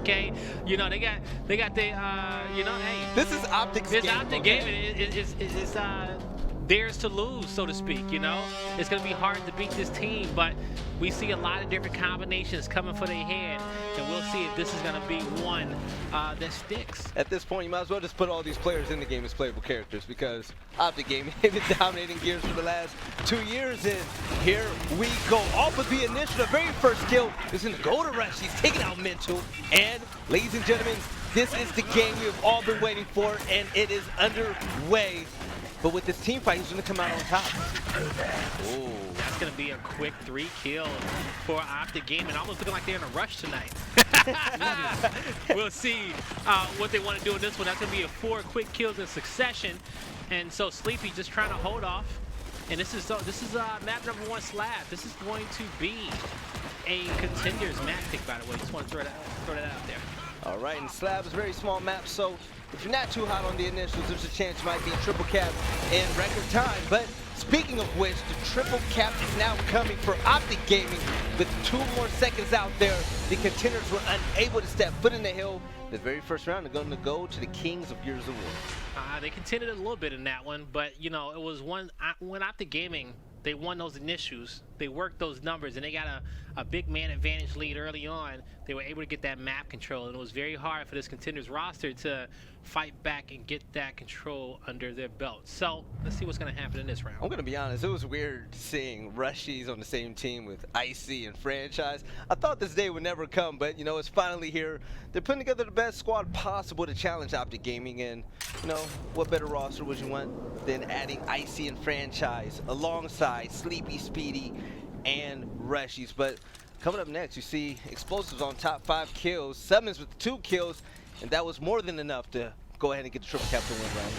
okay? You know, they got the, you know, hey. This is Optic's game. It's Optic Gaming. It's theirs to lose, so to speak, you know? It's going to be hard to beat this team, but we see a lot of different combinations coming for their head, and we'll see if this is going to be one that sticks. At this point, you might as well just put all these players in the game as playable characters, because Optic Gaming have been dominating Gears for the last 2 years, and here we go. Off of the initial, the very first kill is in the Golden Rush. He's taking out Mental, and ladies and gentlemen, this is the game we've all been waiting for, and it is underway. But with this team fight, he's going to come out on top. Ooh, that's going to be a quick 3 kill for Optic Gaming. Almost looking like they're in a rush tonight. We'll see what they want to do in this one. That's going to be 4 quick kills in succession. And so Sleepy just trying to hold off. And this is map number 1 Slab. This is going to be a Contenders map pick, by the way. Just want to throw that out there. All right, and Slab is a very small map, so if you're not too hot on the initials, there's a chance you might be triple cap in record time. But speaking of which, the triple cap is now coming for Optic Gaming. With 2 more seconds out there, the Contenders were unable to step foot in the hill. The very first round, they're going to go to the Kings of Gears of War. They contended a little bit in that one, but you know, it was when Optic Gaming, they won those initials, they worked those numbers, and they got a big man advantage lead early on. They were able to get that map control, and it was very hard for this Contenders roster to fight back and get that control under their belt. So let's see what's going to happen in this round. I'm going to be honest, it was weird seeing Rushies on the same team with Icy and Franchise. I thought this day would never come, but you know, it's finally here. They're putting together the best squad possible to challenge Optic Gaming, and you know, what better roster would you want than adding Icy and Franchise alongside Sleepy, Speedy, and Rushies. But coming up next, you see Explosives on top, 5 kills, Summons with 2 kills, and that was more than enough to go ahead and get the triple cap to win round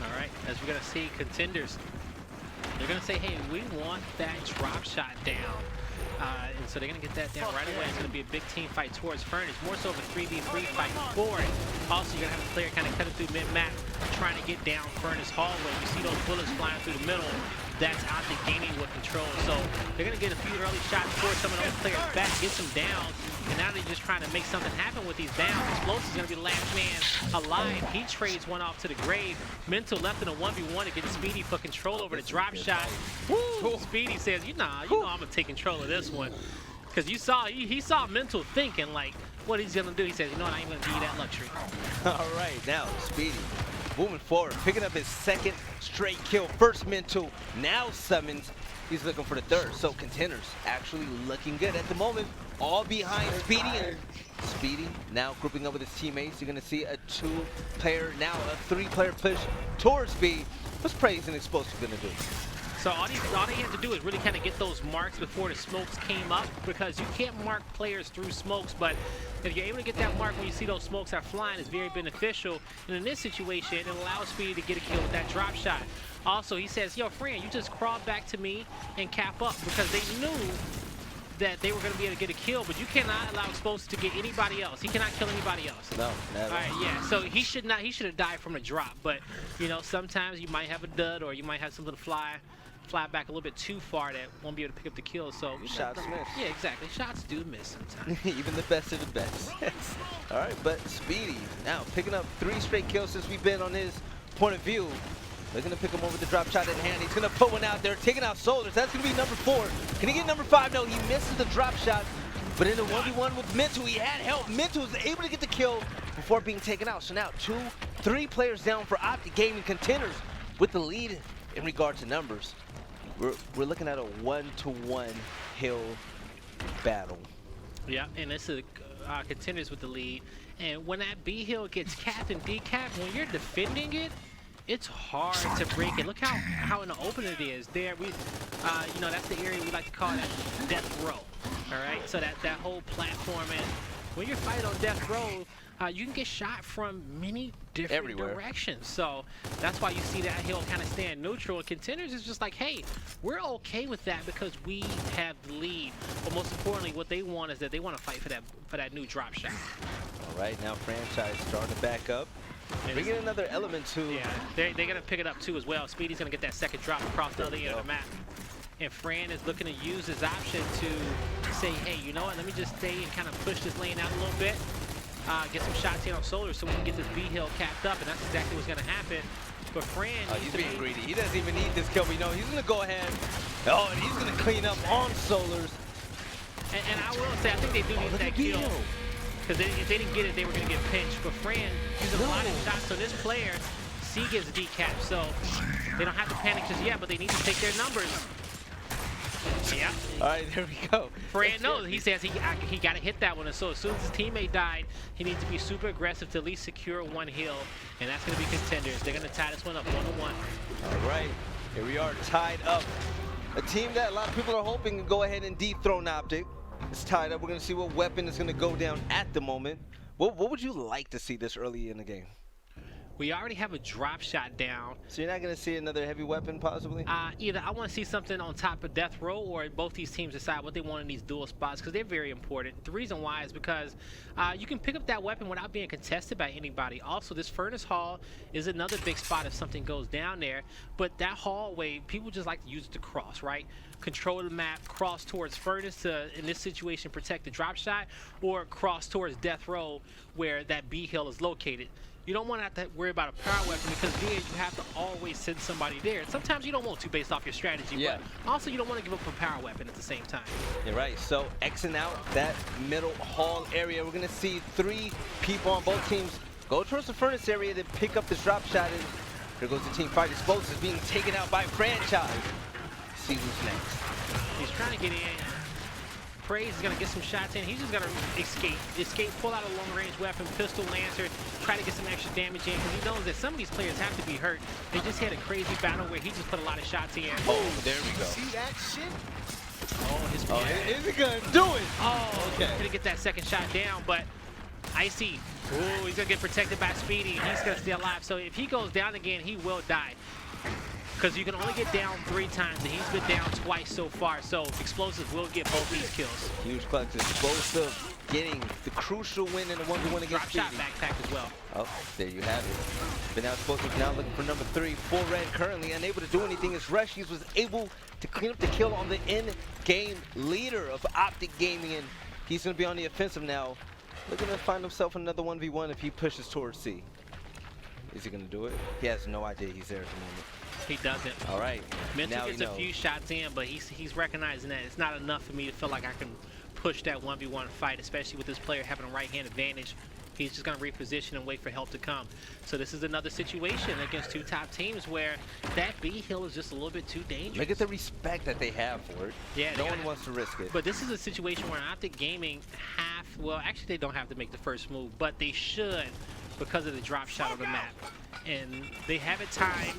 1. All right, as we're going to see Contenders, they're going to say, hey, we want that drop shot down. And so they're going to get that down right away. It's going to be a big team fight towards Furnace, more so of a 3v3 fight for it. Also, you're going to have a player kind of cutting through mid-map, trying to get down Furnace hallway. You see those bullets flying through the middle. That's Optic Gaming with control. So they're going to get a few early shots for some of those players back, get them down. And now they're just trying to make something happen with these downs. Explosive is going to be the last man alive. He trades one off to the grave. Mental left in a 1v1 to get Speedy for control over the drop shot. Woo! Speedy says, you know I'm going to take control of this one. Because you saw, he saw Mental thinking, like, what he's going to do. He says, you know what, I ain't going to give you that luxury. All right, now Speedy moving forward, picking up his 2nd straight kill. First Mental, now Summons. He's looking for the 3rd. So Contenders actually looking good at the moment. All behind Speedy. And Speedy now grouping up with his teammates. You're going to see a 2-player, now a 3-player push towards B. What's Praise and Explosive going to do? So all they had to do is really kind of get those marks before the smokes came up, because you can't mark players through smokes, but if you're able to get that mark when you see those smokes are flying, it's very beneficial. And in this situation, it allows Speedy to get a kill with that drop shot. Also, he says, yo, friend, you just crawled back to me and cap up, because they knew that they were going to be able to get a kill, but you cannot allow Explosive to get anybody else. He cannot kill anybody else. No, never. All right, yeah, so he should have died from a drop, but, you know, sometimes you might have a dud, or you might have something to fly back a little bit too far that won't be able to pick up the kill. So shots miss. Yeah, exactly. Shots do miss sometimes. Even the best of the best. All right, but Speedy now picking up 3 straight kills since we've been on his point of view. They're going to pick him over the drop shot in hand. He's going to put one out there, taking out Soldiers. That's going to be number 4. Can he get number 5? No, he misses the drop shot. But in the 1v1 with Mental, he had help. Mental was able to get the kill before being taken out. So now 3 players down for Optic Gaming. Contenders with the lead in regard to numbers. We're looking at a 1-to-1 hill battle. Yeah, and it's a Contenders with the lead. And when that B hill gets capped and decapped, when you're defending it, it's hard to break it. Look how in the open it is. There, you know, that's the area we like to call that death row. All right, so that whole platform, and when you're fighting on death row, you can get shot from many different directions. So that's why you see that hill kind of stand neutral. And Contenders is just like, hey, we're okay with that because we have the lead. But most importantly, what they want is that they want to fight for that new drop shot. All right, now Franchise starting to back up. Bring in another element to... Yeah, they're going to pick it up too as well. Speedy's going to get that 2nd drop across the other end of the map. And Fran is looking to use his option to say, hey, you know what, let me just stay and kind of push this lane out a little bit. get some shots in on Solar so we can get this B hill capped up, and that's exactly what's going to happen. But Fran he's being greedy. He doesn't even need this kill. We know he's going to go ahead. Oh, and he's going to clean up on Solars. And I will say, I think they do need that kill. Because if they didn't get it, they were going to get pinched. But Fran using a lot of shots on this player. C gets decapped, so they don't have to panic just yet, but they need to take their numbers. Yeah. All right, there we go. Fran knows. He says he got to hit that one. And so as soon as his teammate died, he needs to be super aggressive to at least secure one hill. And that's going to be Contenders. They're going to tie this one up 1-1. All right, here we are tied up. A team that a lot of people are hoping to go ahead and dethrone Optic. It's tied up. We're going to see what weapon is going to go down at the moment. What would you like to see this early in the game? We already have a drop shot down. So you're not going to see another heavy weapon possibly? Either I want to see something on top of Death Row, or both these teams decide what they want in these dual spots, because they're very important. The reason why is because you can pick up that weapon without being contested by anybody. Also, this Furnace Hall is another big spot if something goes down there. But that hallway, people just like to use it to cross, right? Control the map, cross towards Furnace to, in this situation, protect the drop shot, or cross towards Death Row where that B hill is located. You don't want to have to worry about a power weapon, because then you have to always send somebody there. And sometimes you don't want to based off your strategy, but also you don't want to give up a power weapon at the same time. You're right. So Xing out that middle hall area. We're going to see 3 people on both teams go towards the Furnace area to pick up this drop shot. And here goes the team fight. Explosives being taken out by Franchise. See who's next. He's trying to get in. Praise is going to get some shots in. He's just going to escape, pull out a long-range weapon, pistol lancer, try to get some extra damage in, because he knows that some of these players have to be hurt. They just had a crazy battle where he just put a lot of shots in. Oh, there we go. See that shit? Oh, is he going to do it? Oh, okay. Going to get that second shot down, but Icy, ooh, he's going to get protected by Speedy, and he's going to stay alive. So if he goes down again, he will die. Because you can only get down 3 times, and he's been down twice so far. So Explosive will get both these kills. Huge clutch. Explosive getting the crucial win in the 1v1 against Drop shot backpack as well. Oh, there you have it. Been out Explosive now looking for number 3. Full red currently unable to do anything as Rushies was able to clean up the kill on the in-game leader of Optic Gaming, and he's going to be on the offensive now. Looking to find himself another 1v1 if he pushes towards C. Is he going to do it? He has no idea he's there at the moment. He doesn't. All right. Mental gets a few shots in, but he's recognizing that it's not enough for me to feel like I can push that 1v1 fight, especially with this player having a right-hand advantage. He's just going to reposition and wait for help to come. So this is another situation against 2 top teams where that B hill is just a little bit too dangerous. Look at the respect that they have for it. Yeah, no one wants to risk it. But this is a situation where Optic Gaming well, actually they don't have to make the first move, but they should, because of the drop shot on the map. And they have it timed.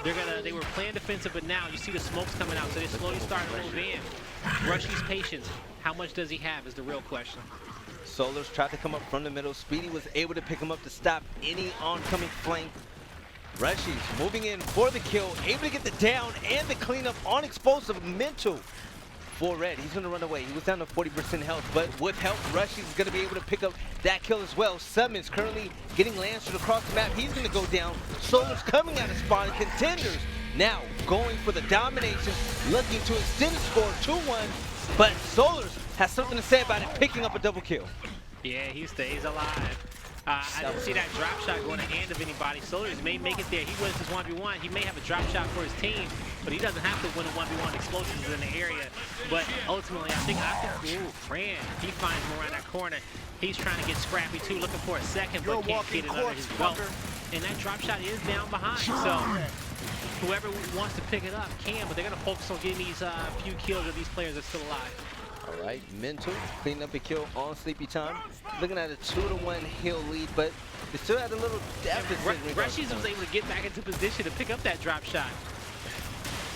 They were playing defensive, but now you see the smokes coming out, so they're slowly starting to move in. Rushy's patience. How much does he have is the real question. Solars tried to come up from the middle. Speedy was able to pick him up to stop any oncoming flank. Rushy's moving in for the kill, able to get the down and the cleanup on Explosive. Mental for red. He's going to run away. He was down to 40% health, but with help, Rushy's is going to be able to pick up that kill as well. Summons currently getting lanced across the map. He's going to go down. Solar's coming out of spawn. Contenders now going for the domination, looking to extend the score 2-1, but Solar's has something to say about it, picking up a double kill. Yeah, he stays alive. I didn't see that drop shot going to hand of anybody. Solars may make it there. He wins his 1v1. He may have a drop shot for his team, but he doesn't have to win a 1v1. Explosives in the area. But ultimately, I think, ooh, Fran, he finds him around that corner. He's trying to get scrappy too, looking for a second, but can't get it under his belt. And that drop shot is down behind. So whoever wants to pick it up can, but they're going to focus on getting these few kills of these players that are still alive. All right, Mental cleaning up a kill on Sleepy Time. Looking at a 2-1 hill lead, but they still had a little deficit. Rushies was able to get back into position to pick up that drop shot.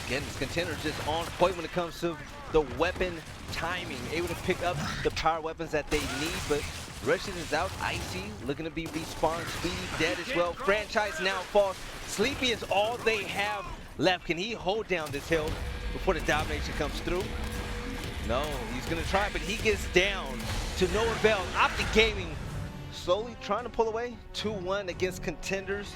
Again, this Contender just on point when it comes to the weapon timing. Able to pick up the power weapons that they need, but Rushies is out. Icy looking to be respawned. Speedy dead as well. Franchise now falls. Sleepy is all they have left. Can he hold down this hill before the domination comes through? No, he's going to try, but he gets down to no avail. Optic Gaming slowly trying to pull away. 2-1 against Contenders.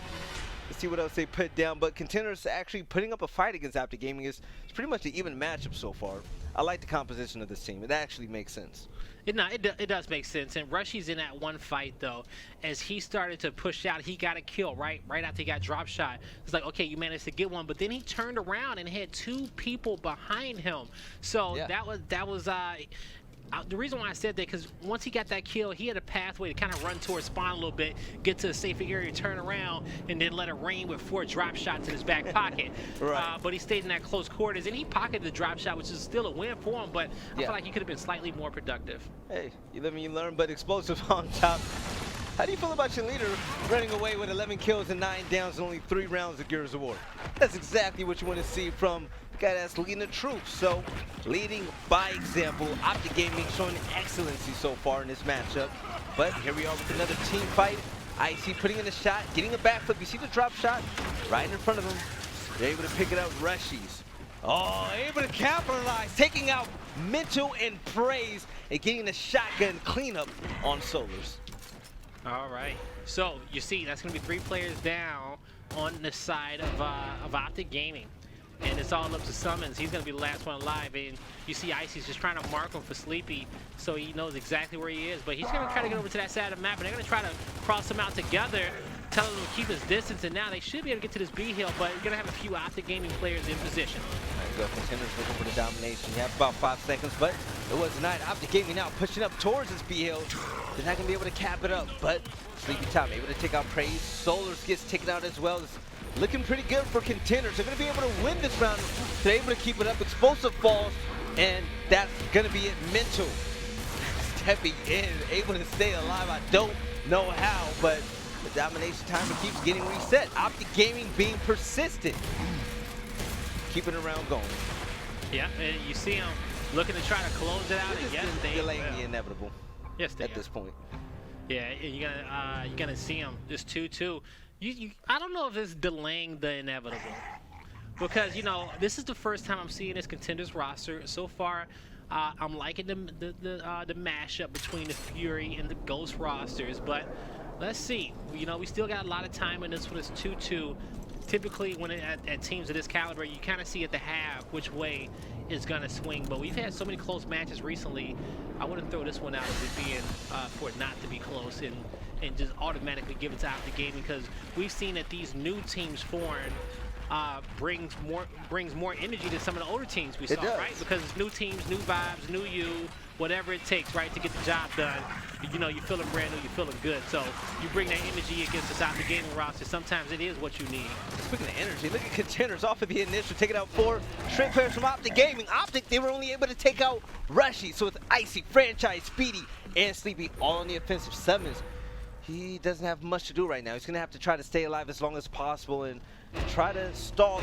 Let's see what else they put down. But Contenders actually putting up a fight against Optic Gaming is pretty much an even matchup so far. I like the composition of this team. It actually makes sense. It does make sense. And Rushy's in that one fight, though. As he started to push out, he got a kill right after he got drop shot. It's like, okay, you managed to get one. But then he turned around and had 2 people behind him. So yeah. that was the reason why I said that, because once he got that kill, he had a pathway to kind of run towards spawn a little bit, get to a safer area, turn around, and then let it rain with 4 drop shots in his back pocket. Right. But he stayed in that close quarters, and he pocketed the drop shot, which is still a win for him, but I yeah. feel like he could have been slightly more productive. Hey, you live and you learn, but explosive on top. How do you feel about your leader running away with 11 kills and 9 downs and only 3 rounds of Gears of War? That's exactly what you want to see from the guy that's leading the troops. So, leading by example. Optic Gaming showing excellency so far in this matchup. But here we are with another team fight. Icy putting in a shot, getting a backflip. You see the drop shot right in front of him. They're able to pick it up. Rushies. Oh, able to capitalize, taking out Mental and Praise and getting the shotgun cleanup on Solars. All right, so you see that's going to be 3 players down on the side of Optic Gaming. And it's all up to Summons. He's going to be the last one alive. And you see Icy's just trying to mark him for Sleepy so he knows exactly where he is. But he's going to try to get over to that side of the map. And they're going to try to cross him out together, tell him to keep his distance. And now they should be able to get to this B hill. But you're going to have a few Optic Gaming players in position. There you go. Contenders looking for the domination. You have about 5 seconds, but it was denied. Optic Gaming now pushing up towards this B hill. They're not going to be able to cap it up. But Sleepy Time able to take out Praise. Solars gets taken out as well. It's looking pretty good for Contenders. They're going to be able to win this round. They're able to keep it up. Explosive falls, and that's going to be it. Mental stepping in, able to stay alive. I don't know how, but the domination timer keeps getting reset. Optic Gaming being persistent, keeping the round going. Yeah, and you see him looking to try to close it out. And yes, they delaying the inevitable. Yes, they at this point. Yeah, you're gonna see him just 2-2. I don't know if it's delaying the inevitable, because this is the first time I'm seeing this Contenders roster. So far, I'm liking the mashup between the Fury and the Ghost rosters, but let's see. We still got a lot of time in this one. It's 2-2. Typically, when at teams of this caliber, you kind of see at the half which way it's gonna swing. But we've had so many close matches recently. I wouldn't throw this one out as it being for it not to be close and just automatically give it to Optic Gaming, because we've seen that these new teams formed brings more energy to some of the older teams we saw, right? Because it's new teams, new vibes, new you, whatever it takes, right, to get the job done. You're feeling brand new, you're feeling good. So you bring that energy against this Optic Gaming roster. Sometimes it is what you need. Speaking of energy, look at Contenders off of the initial, taking out 4 straight players from Optic Gaming. Optic, they were only able to take out Rushy. So it's Icy, Franchise, Speedy, and Sleepy all on the offensive. Summons, he doesn't have much to do right now. He's going to have to try to stay alive as long as possible and try to stall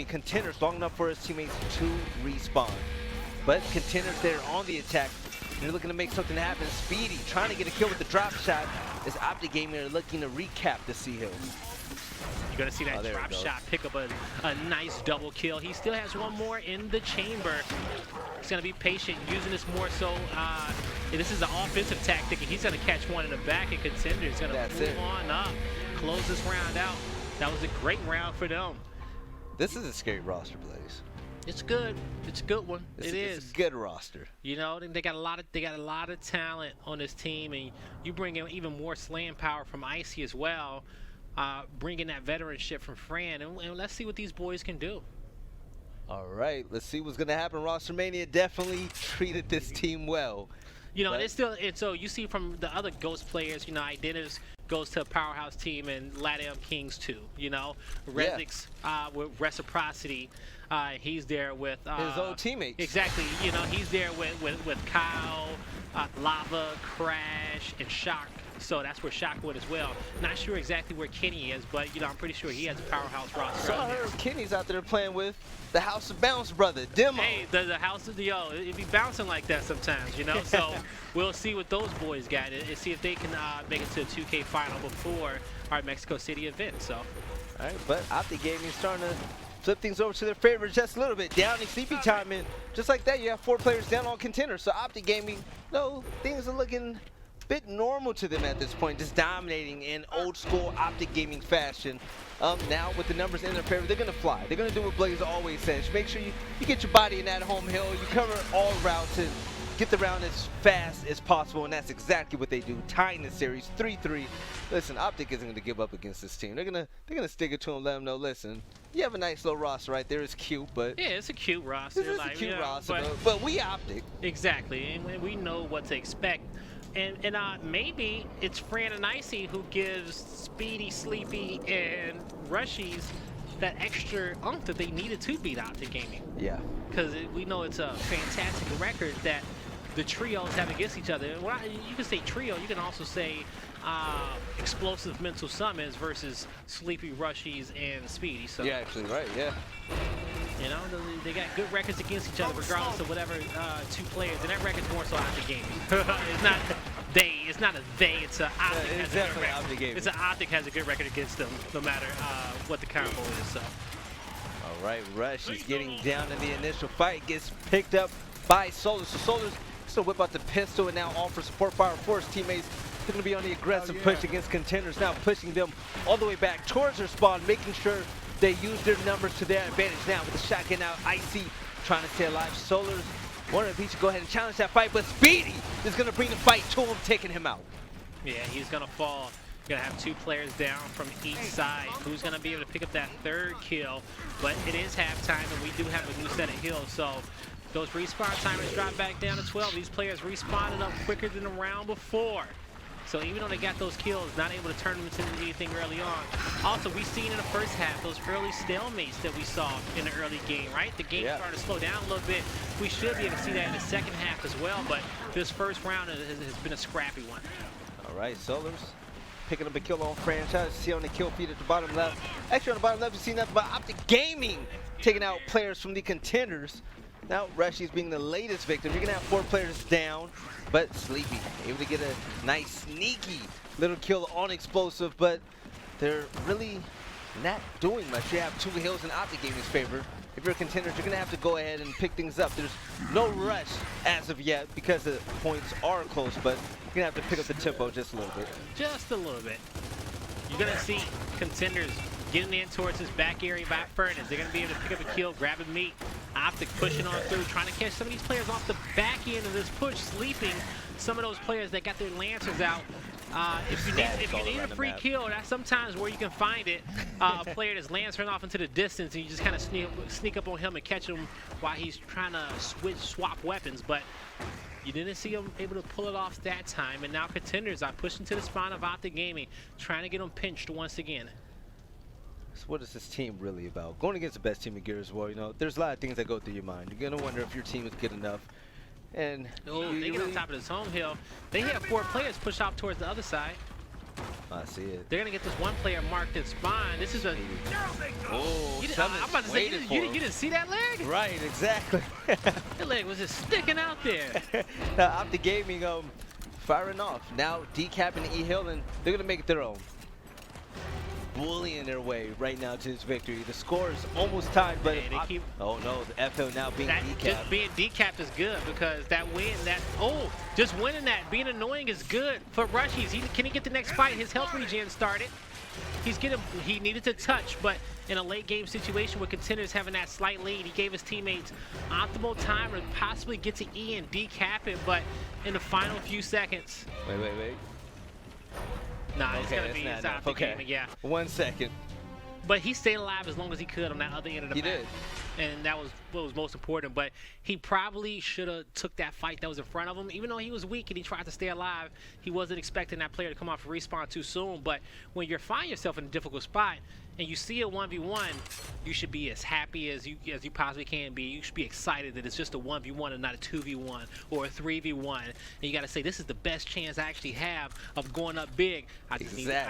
Contenders long enough for his teammates to respawn. But Contenders, they're on the attack. They're looking to make something happen. Speedy trying to get a kill with the drop shot as Optic Gaming are looking to recap the C hill. You're going to see that drop shot pick up a nice double kill. He still has one more in the chamber. He's going to be patient, using this more so. This is an offensive tactic, and he's going to catch one in the back, and Contenders going to move on up, close this round out. That was a great round for them. This is a scary roster, Blaze. It's good. It's a good one. It's a good roster. They got a lot of talent on this team, and you bring in even more slaying power from Icy as well, bringing that veteranship from Fran, and let's see what these boys can do. All right, let's see what's gonna happen. Roster Mania definitely treated this team well. And so you see from the other Ghost players, Identitas goes to a powerhouse team, and LATAM Kings too. Rezix with Reciprocity, he's there with his old teammates. Exactly. He's there with Kyle, Lava, Crash, and Shock. So that's where Shock went as well. Not sure exactly where Kenny is, but I'm pretty sure he has a powerhouse roster. So I heard Kenny's out there playing with the House of Bounce brother, Demo. Hey, the House of it be bouncing like that sometimes, So we'll see what those boys got and see if they can make it to a 2K final before our Mexico City event. So, all right, but Optic Gaming starting to flip things over to their favor just a little bit. Down in Sleepy Time, and just like that, you have 4 players down on Contenders. So Optic Gaming, things are looking bit normal to them at this point, just dominating in old school Optic Gaming fashion. Now with the numbers in their favor, they're gonna fly. They're gonna do what Blaze always says. Make sure you get your body in that home hill, you cover all routes and get the round as fast as possible, and that's exactly what they do, tying the series 3-3. Listen, Optic isn't gonna give up against this team. They're gonna stick it to them, let them know, listen, you have a nice little roster right there. It's cute, but yeah, it's a cute roster. This is a cute roster, but we Optic. Exactly, and we know what to expect. And maybe it's Fran and Icy who gives Speedy, Sleepy, and Rushies that extra oomph that they needed to beat Optic Gaming. Yeah. Because we know it's a fantastic record that the trios have against each other. Well, you can say trio, you can also say explosive mental summons versus Sleepy, Rushies, and Speedy. So yeah, actually, right, yeah. You know, they got good records against each other regardless of whatever two players. And that record's more so Optic Gaming. It's not they, it's not a they, it's a Optic. It's definitely Optic Gaming. It's an Optic has a good record against them, no matter what the combo is. So. All right, Rush is getting down in the initial fight, gets picked up by Solar. So Solar's still whip out the pistol and now offer support fire for his teammates. They're going to be on the aggressive push against Contenders, now pushing them all the way back towards their spawn, making sure they use their numbers to their advantage now with the shotgun out. Icy trying to stay alive. Solar's wondering if he should go ahead and challenge that fight, but Speedy is going to bring the fight to him, taking him out. Yeah, he's going to fall. Going to have two players down from each side. Who's going to be able to pick up that third kill? But it is halftime, and we do have a new set of heals. So those respawn timers drop back down to 12. These players respawning up quicker than the round before. So even though they got those kills, not able to turn them into anything early on. Also, we've seen in the first half those early stalemates that we saw in the early game, right? The game started to slow down a little bit. We should be able to see that in the second half as well, but this first round has been a scrappy one. All right, Solar's picking up a kill on franchise. See on the kill feed at the bottom left. Actually, on the bottom left, you see nothing but Optic Gaming taking out players from the Contenders. Now, Rushy's being the latest victim. You're going to have 4 players down, but Sleepy able to get a nice, sneaky little kill on Explosive, but they're really not doing much. You have 2 hills in Optic Gaming's favor. If you're a Contender, you're going to have to go ahead and pick things up. There's no rush as of yet because the points are close, but you're going to have to pick up the tempo just a little bit. Just a little bit. You're going to see Contenders getting in towards this back area by Furnace. They're going to be able to pick up a kill, grab a meat. Optic pushing on through, trying to catch some of these players off the back end of this push, sleeping some of those players that got their lancers out. If you need a free kill, that's sometimes where you can find it. A player that's lancering off into the distance, and you just kind of sneak up on him and catch him while he's trying to swap weapons. But you didn't see him able to pull it off that time. And now Contenders are pushing to the spawn of Optic Gaming, trying to get him pinched once again. So what is this team really about? Going against the best team in Gear as well, you know, there's a lot of things that go through your mind. You're going to wonder if your team is good enough. And they get on top of this home hill. They have 4 players push off towards the other side. I see it. They're going to get this one player marked in spawn. This is a... Oh, I'm about to say, you didn't see that leg? Right, exactly. That leg was just sticking out there. Now, Optic Gaming firing off. Now, decapping the E-Hill, and they're going to make it their own. Bullying their way right now to this victory. The score is almost tied, but oh no, the FL now being decapped. Just being decapped is good because that win, just winning that, being annoying is good for Rushies. Can he get the next fight? His health regen started. He needed to touch, but in a late game situation with Contenders having that slight lead, he gave his teammates optimal time to possibly get to E and decap it, but in the final few seconds. Wait. Nah, it's gonna be his Optic Gaming, yeah. 1 second. But he stayed alive as long as he could on that other end of the map. He did. And that was what was most important. But he probably should have took that fight that was in front of him. Even though he was weak and he tried to stay alive, he wasn't expecting that player to come off a respawn too soon. But when you find yourself in a difficult spot and you see a 1v1, you should be as happy as you possibly can be. You should be excited that it's just a 1v1 and not a 2v1 or a 3v1. And you got to say, this is the best chance I actually have of going up big. I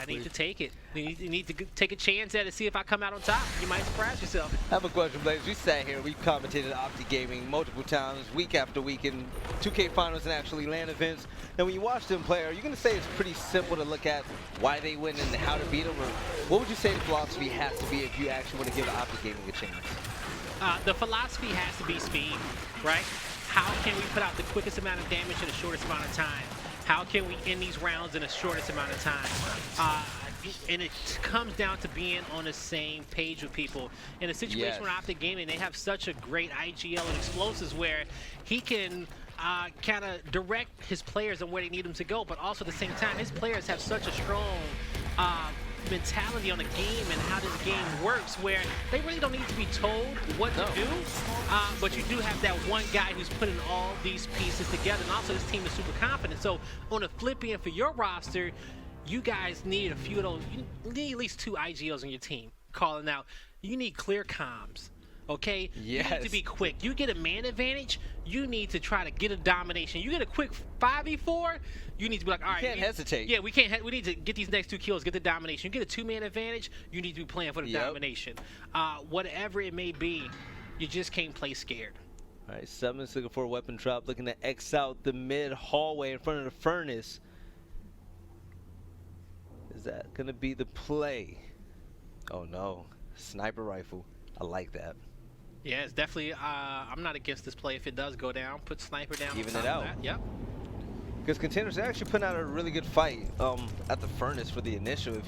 need to take it. You need to take a chance at it, see if I come out on top. You might surprise yourself. I have a question, Blaze. We sat here, we commentated Optic Gaming multiple times, week after week in 2K finals and actually LAN events. And when you watch them play, are you going to say it's pretty simple to look at why they win and how to beat them? Or what would you say the philosophy has to be if you actually want to give Optic Gaming a chance? The philosophy has to be speed, right? How can we put out the quickest amount of damage in the shortest amount of time? How can we end these rounds in the shortest amount of time? And it comes down to being on the same page with people. In a situation with Optic Gaming, they have such a great IGL and explosives where he can kind of direct his players on where they need them to go, but also at the same time, his players have such a strong mentality on the game and how this game works, where they really don't need to be told what to do, but you do have that one guy who's putting all these pieces together, and also this team is super confident. So on the flip end for your roster, you guys need a few of those. You need at least 2 IGLs on your team calling out. You need clear comms. Okay? Yes. You need to be quick. You get a man advantage, you need to try to get a domination. You get a quick 5v4, you need to be like, all right. You can't hesitate. Yeah, we need to get these next 2 kills, get the domination. You get a 2-man advantage, you need to be playing for the domination. Whatever it may be, you just can't play scared. All right, Summons looking for a weapon drop, looking to X out the mid hallway in front of the furnace. Is that going to be the play? Oh no, sniper rifle. I like that. Yeah, it's definitely, I'm not against this play if it does go down. Put sniper down. Even it out. Yep. Because Contenders are actually putting out a really good fight at the furnace for the initial. If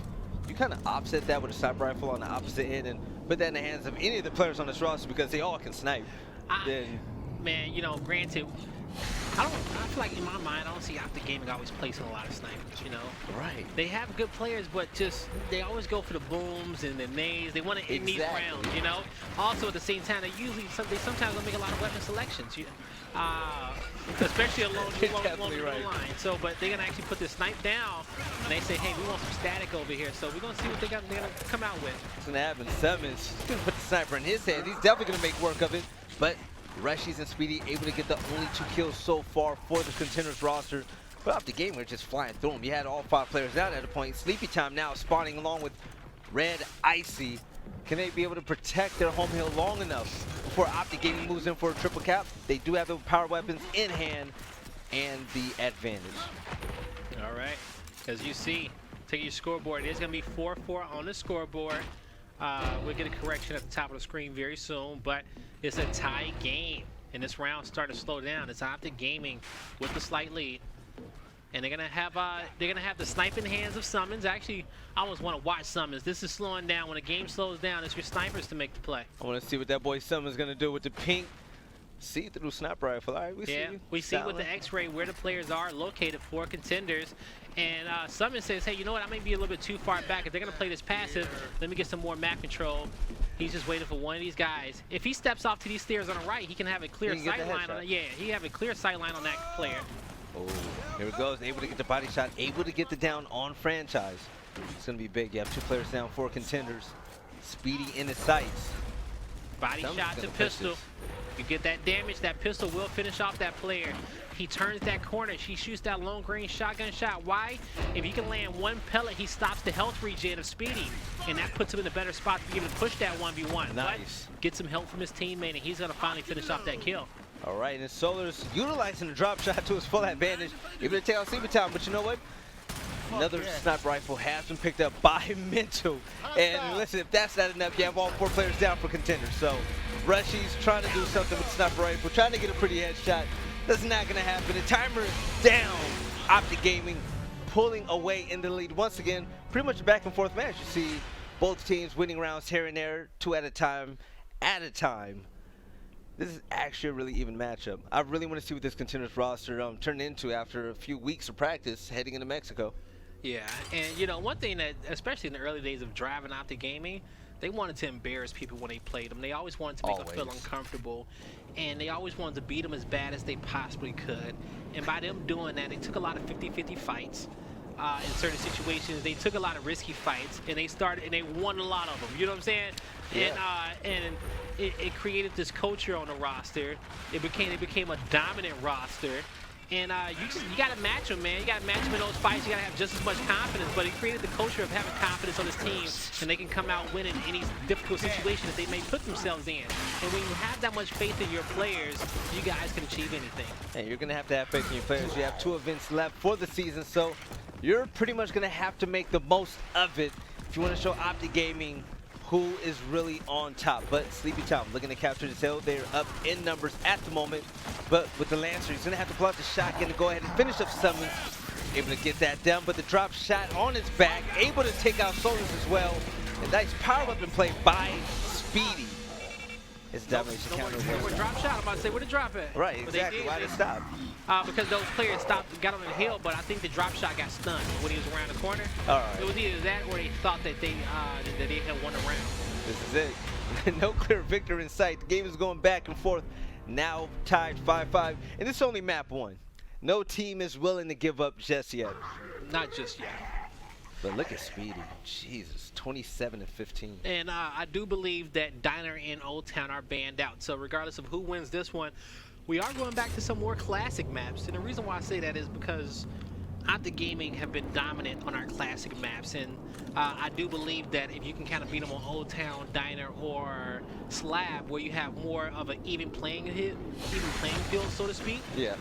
you kind of offset that with a sniper rifle on the opposite end and put that in the hands of any of the players on this roster because they all can snipe, then... Man, you know, granted, I feel like in my mind, I don't see Optic Gaming always placing a lot of snipers, you know? Right. They have good players, but just, they always go for the booms and the nades. They want to end these rounds, you know? Also, at the same time, they sometimes don't make a lot of weapon selections, especially along the line. So, but they're going to actually put this snipe down, and they say, hey, we want some static over here. So we're going to see what they're going to come out with. What's going to happen? Summons, he's going to put the sniper in his hand. He's definitely going to make work of it, but Rushies and Speedy able to get the only 2 kills so far for the Contenders roster. But Optic Gaming are just flying through them. You had all 5 players down at a point. Sleepy Time now spawning along with Red Icy. Can they be able to protect their home hill long enough before Optic Gaming moves in for a triple cap? They do have the power weapons in hand and the advantage. All right, as you see, take your scoreboard. It's going to be 4-4 on the scoreboard. We'll get a correction at the top of the screen very soon, but it's a tie game, and this round starting to slow down. It's Optic Gaming with the slight lead, and they're gonna have the sniping hands of Summons. Actually, I almost want to watch Summons. This is slowing down. When a game slows down, it's your snipers to make the play. I want to see what that boy Summons gonna do with the pink see-through sniper rifle. All right, we see with the X-ray where the players are located for Contenders. And Summons says, hey, you know what? I may be a little bit too far back. If they're going to play this passive, let me get some more map control. He's just waiting for one of these guys. If he steps off to these stairs on the right, he can have a clear sight line on it. Yeah, he have a clear sight line on that player. Oh, here it goes. Able to get the body shot, able to get the down on franchise. It's going to be big. You have 2 players down, 4 Contenders. Speedy in the sights. Body shot to pistol. You get that damage, that pistol will finish off that player. He turns that corner, he shoots that long range shotgun shot. Why? If he can land 1 pellet, he stops the health regen of Speedy, and that puts him in a better spot to be able to push that 1v1. Nice. But get some help from his teammate, and he's gonna finally finish off that kill. All right, and Solar's utilizing the drop shot to his full advantage, able to take out Sleepy Time, but you know what? Another sniper rifle has been picked up by Mental. And listen, if that's not enough, you have all 4 players down for Contenders. So Rushies trying to do something with the sniper rifle, trying to get a pretty headshot. That's not going to happen. The timer is down. Optic Gaming pulling away in the lead once again. Pretty much a back and forth match. You see both teams winning rounds here and there, 2 at a time. This is actually a really even matchup. I really want to see what this Contenders roster turned into after a few weeks of practice heading into Mexico. Yeah, and you know, one thing that, especially in the early days of driving Optic Gaming, they wanted to embarrass people when they played them. They always wanted to make them feel uncomfortable, and they always wanted to beat them as bad as they possibly could. And by them doing that, they took a lot of 50-50 fights. In certain situations, they took a lot of risky fights, and they won a lot of them. You know what I'm saying? Yeah. And it created this culture on the roster. It became a dominant roster. And you got to match them, man. You got to match them in those fights. You got to have just as much confidence. But it created the culture of having confidence on this team, and they can come out winning any difficult situation that they may put themselves in. And when you have that much faith in your players, you guys can achieve anything. And you're going to have faith in your players. You have 2 events left for the season, so you're pretty much going to have to make the most of it if you want to show Optic Gaming who is really on top. But Sleepy Time looking to capture this hill. They're up in numbers at the moment, but with the Lancer, he's going to have to pull out the shotgun to go ahead and finish up Summons. able to get that down, but the drop shot on his back, able to take out Solars as well. A nice power weapon play by Speedy. His domination counter. No drop shot. I'm about to say, where to drop it? Right, exactly. Why did it stop? Because those players got on the hill, but I think the drop shot got stunned when he was around the corner. All right. It was either that or they thought that they had won a round. This is it. No clear victor in sight. The game is going back and forth. Now tied 5-5, and it's only map 1. No team is willing to give up just yet. Not just yet. But look at Speedy. Jesus, 27-15. And I do believe that Diner and Old Town are banned out. So regardless of who wins this one, we are going back to some more classic maps. And the reason why I say that is because Optic Gaming have been dominant on our classic maps. And I do believe that if you can kind of beat them on Old Town, Diner, or Slab, where you have more of an even playing field, so to speak. Yeah.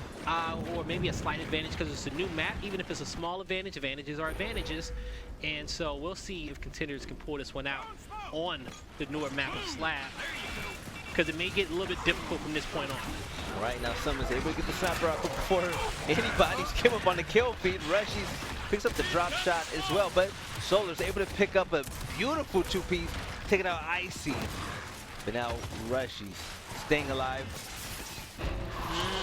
Or maybe a slight advantage because it's a new map. Even if it's a small advantage, advantages are advantages. And so we'll see if Contenders can pull this one out on the newer map of Slab, because it may get a little bit difficult from this point on. Right now, Summon's able to get the sniper out before anybody's came up on the kill feed. Rushies picks up the drop shot as well, but Solar's able to pick up a beautiful 2-piece, taking out Icy. But now Rushies staying alive.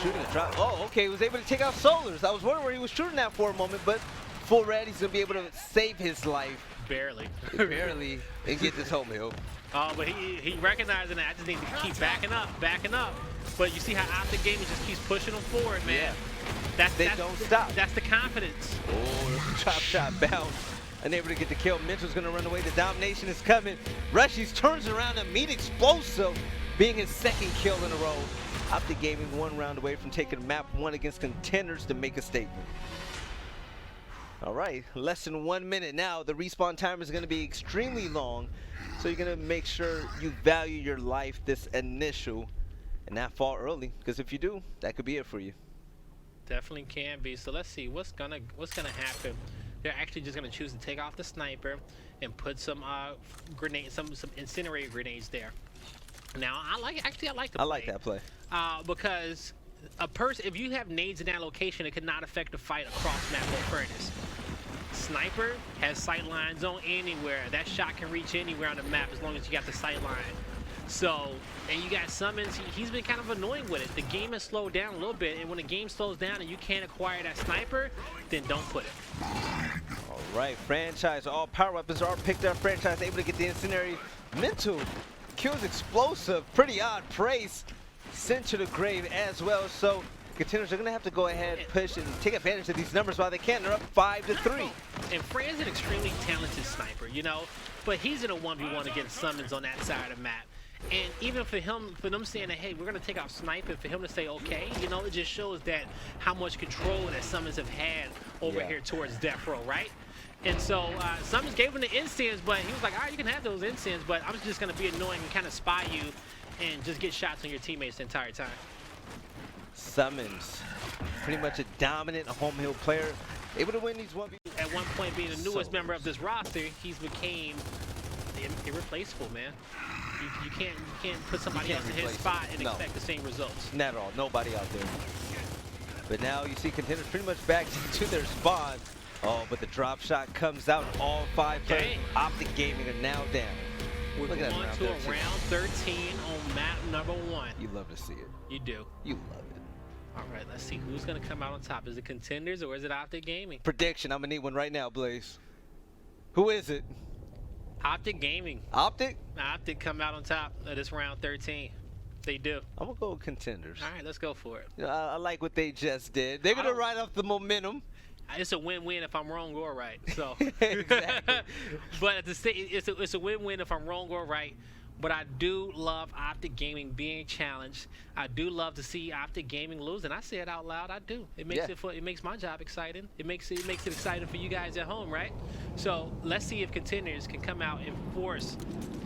Shooting a drop. Oh, okay, he was able to take out Solars. I was wondering where he was shooting at for a moment, but full red, he's going to be able to save his life. Barely. Barely, and get this home hill. But he recognizing that I just need to keep backing up. But you see how Optic Gaming just keeps pushing them forward, man. Yeah. They don't stop. That's the confidence. Oh, drop shot bounce. Unable to get the kill. Mental's going to run away. The domination is coming. Rushies turns around and meet Explosive, being his second kill in a row. Optic Gaming 1 round away from taking map 1 against Contenders to make a statement. All right, less than 1 minute now. The respawn timer is going to be extremely long, so you're going to make sure you value your life this initial and not fall early, because if you do, that could be it for you. Definitely can be. So let's see what's gonna happen. They're actually just gonna choose to take off the sniper and put some grenades, some incinerator grenades there. Now I like the play. I like that play. Because a person, if you have nades in that location, it could not affect the fight across map or furnace. Sniper has sight lines on anywhere. That shot can reach anywhere on the map as long as you got the sight line. So, and you got Summons, he's been kind of annoying with it. The game has slowed down a little bit, and when the game slows down and you can't acquire that sniper, then don't put it. All right, Franchise, all power weapons are picked up. Franchise able to get the incendiary. Mental kills Explosive, pretty odd praise. Sent to the grave as well, so Contenders are going to have to go ahead, push, and take advantage of these numbers while they can. They're up 5-3. And Fran's an extremely talented sniper, you know, but he's in a 1v1 against Summons on that side of the map. And even for them saying that, hey, we're going to take out Snipe, and for him to say, okay, you know, it just shows that how much control that Summons have had over here towards Death Row, right? And so Summons gave him the instants, but he was like, all right, you can have those instants, but I'm just going to be annoying and kind of spy you and just get shots on your teammates the entire time. Summons, pretty much a dominant home hill player, able to win these 1v1. At one point, being the newest member of this roster, he's became irreplaceable, man. You can't put somebody else in his spot and expect the same results. Not at all. Nobody out there. But now you see Contenders pretty much back to their spawn. Oh, but the drop shot comes out. All 5 players. Optic Gaming are now down. We're going to a round 13 on map number 1. You love to see it. You do. You love it. All right, let's see who's going to come out on top. Is it Contenders or is it Optic Gaming? Prediction. I'm going to need one right now, Blaze. Who is it? Optic Gaming. Optic? Optic come out on top of this round 13. They do. I'm going to go with Contenders. All right, let's go for it. I like what they just did. They're going to ride off the momentum. It's a win-win if I'm wrong or right. So. Exactly. But it's a win-win if I'm wrong or right. But I do love Optic Gaming being challenged. I do love to see Optic Gaming lose, and I say it out loud. I do. It makes it makes my job exciting. It makes it exciting for you guys at home, right? So let's see if Contenders can come out and force,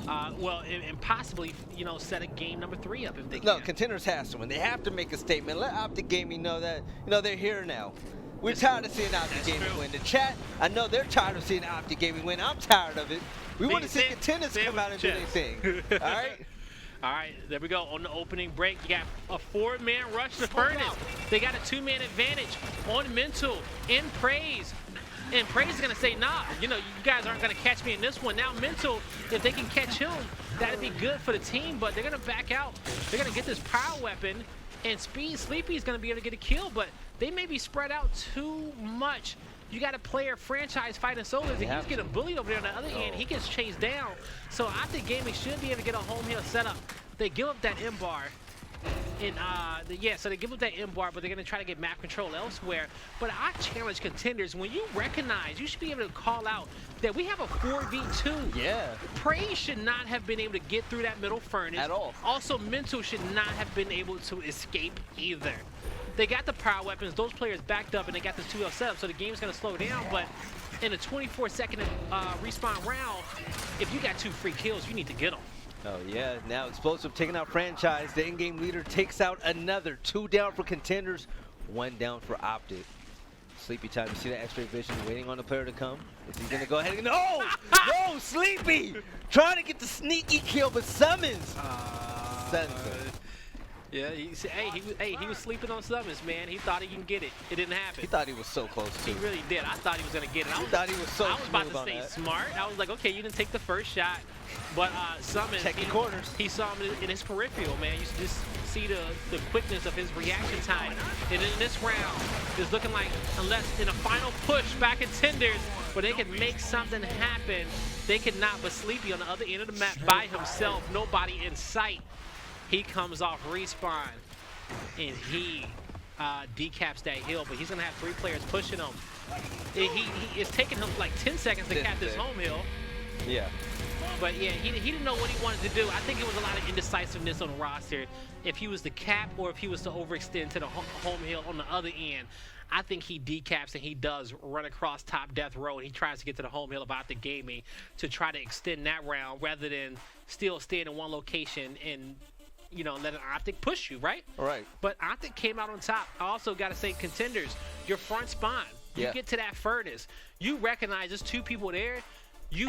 and possibly, you know, set a game number 3 up if they can. No, Contenders has to win. They have to make a statement. Let Optic Gaming know that, you know, they're here now. We're tired of seeing Optic Gaming win. The chat, I know they're tired of seeing Optic Gaming win. I'm tired of it. We want to see Contenders come out and do their thing. All right? All right, there we go. On the opening break, you got a 4-man rush to Furnace. They got a 2-man advantage on Mental in Praise. And Praise is going to say, nah, you know, you guys aren't going to catch me in this one. Now Mental, if they can catch him, that'd be good for the team, but they're going to back out. They're going to get this power weapon, and Sleepy is going to be able to get a kill, but they may be spread out too much. You got a player franchise fighting solos, and he's getting bullied over there on the other end. He gets chased down. So Optic Gaming should be able to get a home hill setup. They give up that M bar. And so they give up that M bar, but they're gonna try to get map control elsewhere. But I challenge Contenders, when you recognize, you should be able to call out that we have a 4v2. Yeah. Praise should not have been able to get through that middle furnace. At all. Also, Mental should not have been able to escape either. They got the power weapons, those players backed up, and they got this 2L setup, so the game's gonna slow down, but in a 24-second respawn round, if you got 2 free kills, you need to get them. Oh yeah, now Explosive taking out Franchise. The in-game leader takes out another. 2 down for Contenders, 1 down for Optic. Sleepy time, you see that X-ray vision waiting on the player to come. Is he gonna go ahead and no! No, Sleepy! Trying to get the sneaky kill, but Summons. Yeah, he was sleeping on Summons, man. He thought he can get it. It didn't happen. He thought he was so close to it. He really did. I thought he was going to get it. I was about to stay smart. I was like, okay, you didn't take the first shot. But Summons, he saw him in his peripheral, man. You just see the quickness of his reaction time. And in this round, it's looking like, unless in a final push back Contenders, where they can make something happen, they could not. But Sleepy on the other end of the map by himself, nobody in sight. He comes off respawn, and he decaps that hill, but he's going to have 3 players pushing him. It's taking him like 10 seconds to cap this home hill. Yeah. But yeah, he didn't know what he wanted to do. I think it was a lot of indecisiveness on the roster. If he was to cap or if he was to overextend to the home hill on the other end. I think he decaps and he does run across top death row, and he tries to get to the home hill of Optic Gaming to try to extend that round rather than still staying in one location and, you know, let an Optic push you, right? Right. But Optic came out on top. I also got to say, Contenders, your front spawn, you get to that furnace, you recognize there's 2 people there. You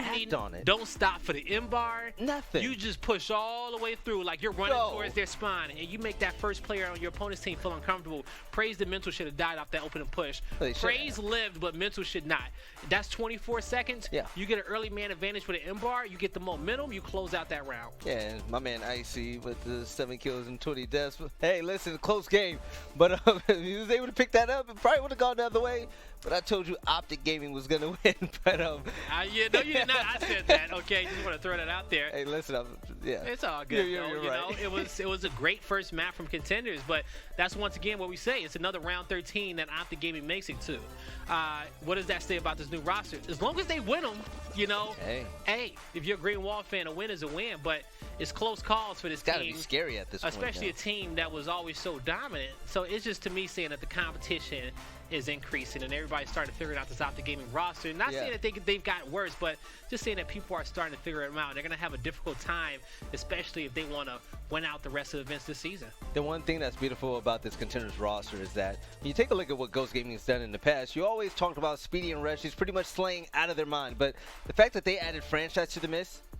don't stop for the M-bar. Nothing. You just push all the way through like you're running towards their spawn, and you make that first player on your opponent's team feel uncomfortable. Praise the Mental should have died off that opening push. Praise lived, but Mental should not. That's 24 seconds. Yeah. You get an early man advantage with an M-bar. You get the momentum. You close out that round. Yeah, and my man Icy with the 7 kills and 20 deaths. Hey, listen, close game. But if he was able to pick that up, it probably would have gone the other way. But I told you Optic Gaming was going to win. But yeah, no, you did not. I said that. Okay, just want to throw that out there. Hey, listen, yeah. It's all good. You're right. You know, it was a great first map from Contenders, but that's once again what we say. It's another round 13 that Optic Gaming makes it to. What does that say about this new roster? As long as they win them, you know, hey, if you're a Green Wall fan, a win is a win, but it's close calls for this team. It's got to be scary at this point. Especially a team that was always so dominant. So it's just to me saying that the competition is increasing and everybody's starting to figure out this Optic Gaming roster. Not saying that they've gotten worse, but just saying that people are starting to figure them out. They're going to have a difficult time, especially if they want to win out the rest of the events this season. The one thing that's beautiful about this Contenders roster is that when you take a look at what Ghost Gaming has done in the past, you always talked about Speedy and Rush. He's pretty much slaying out of their mind. But the fact that they added Franchise to the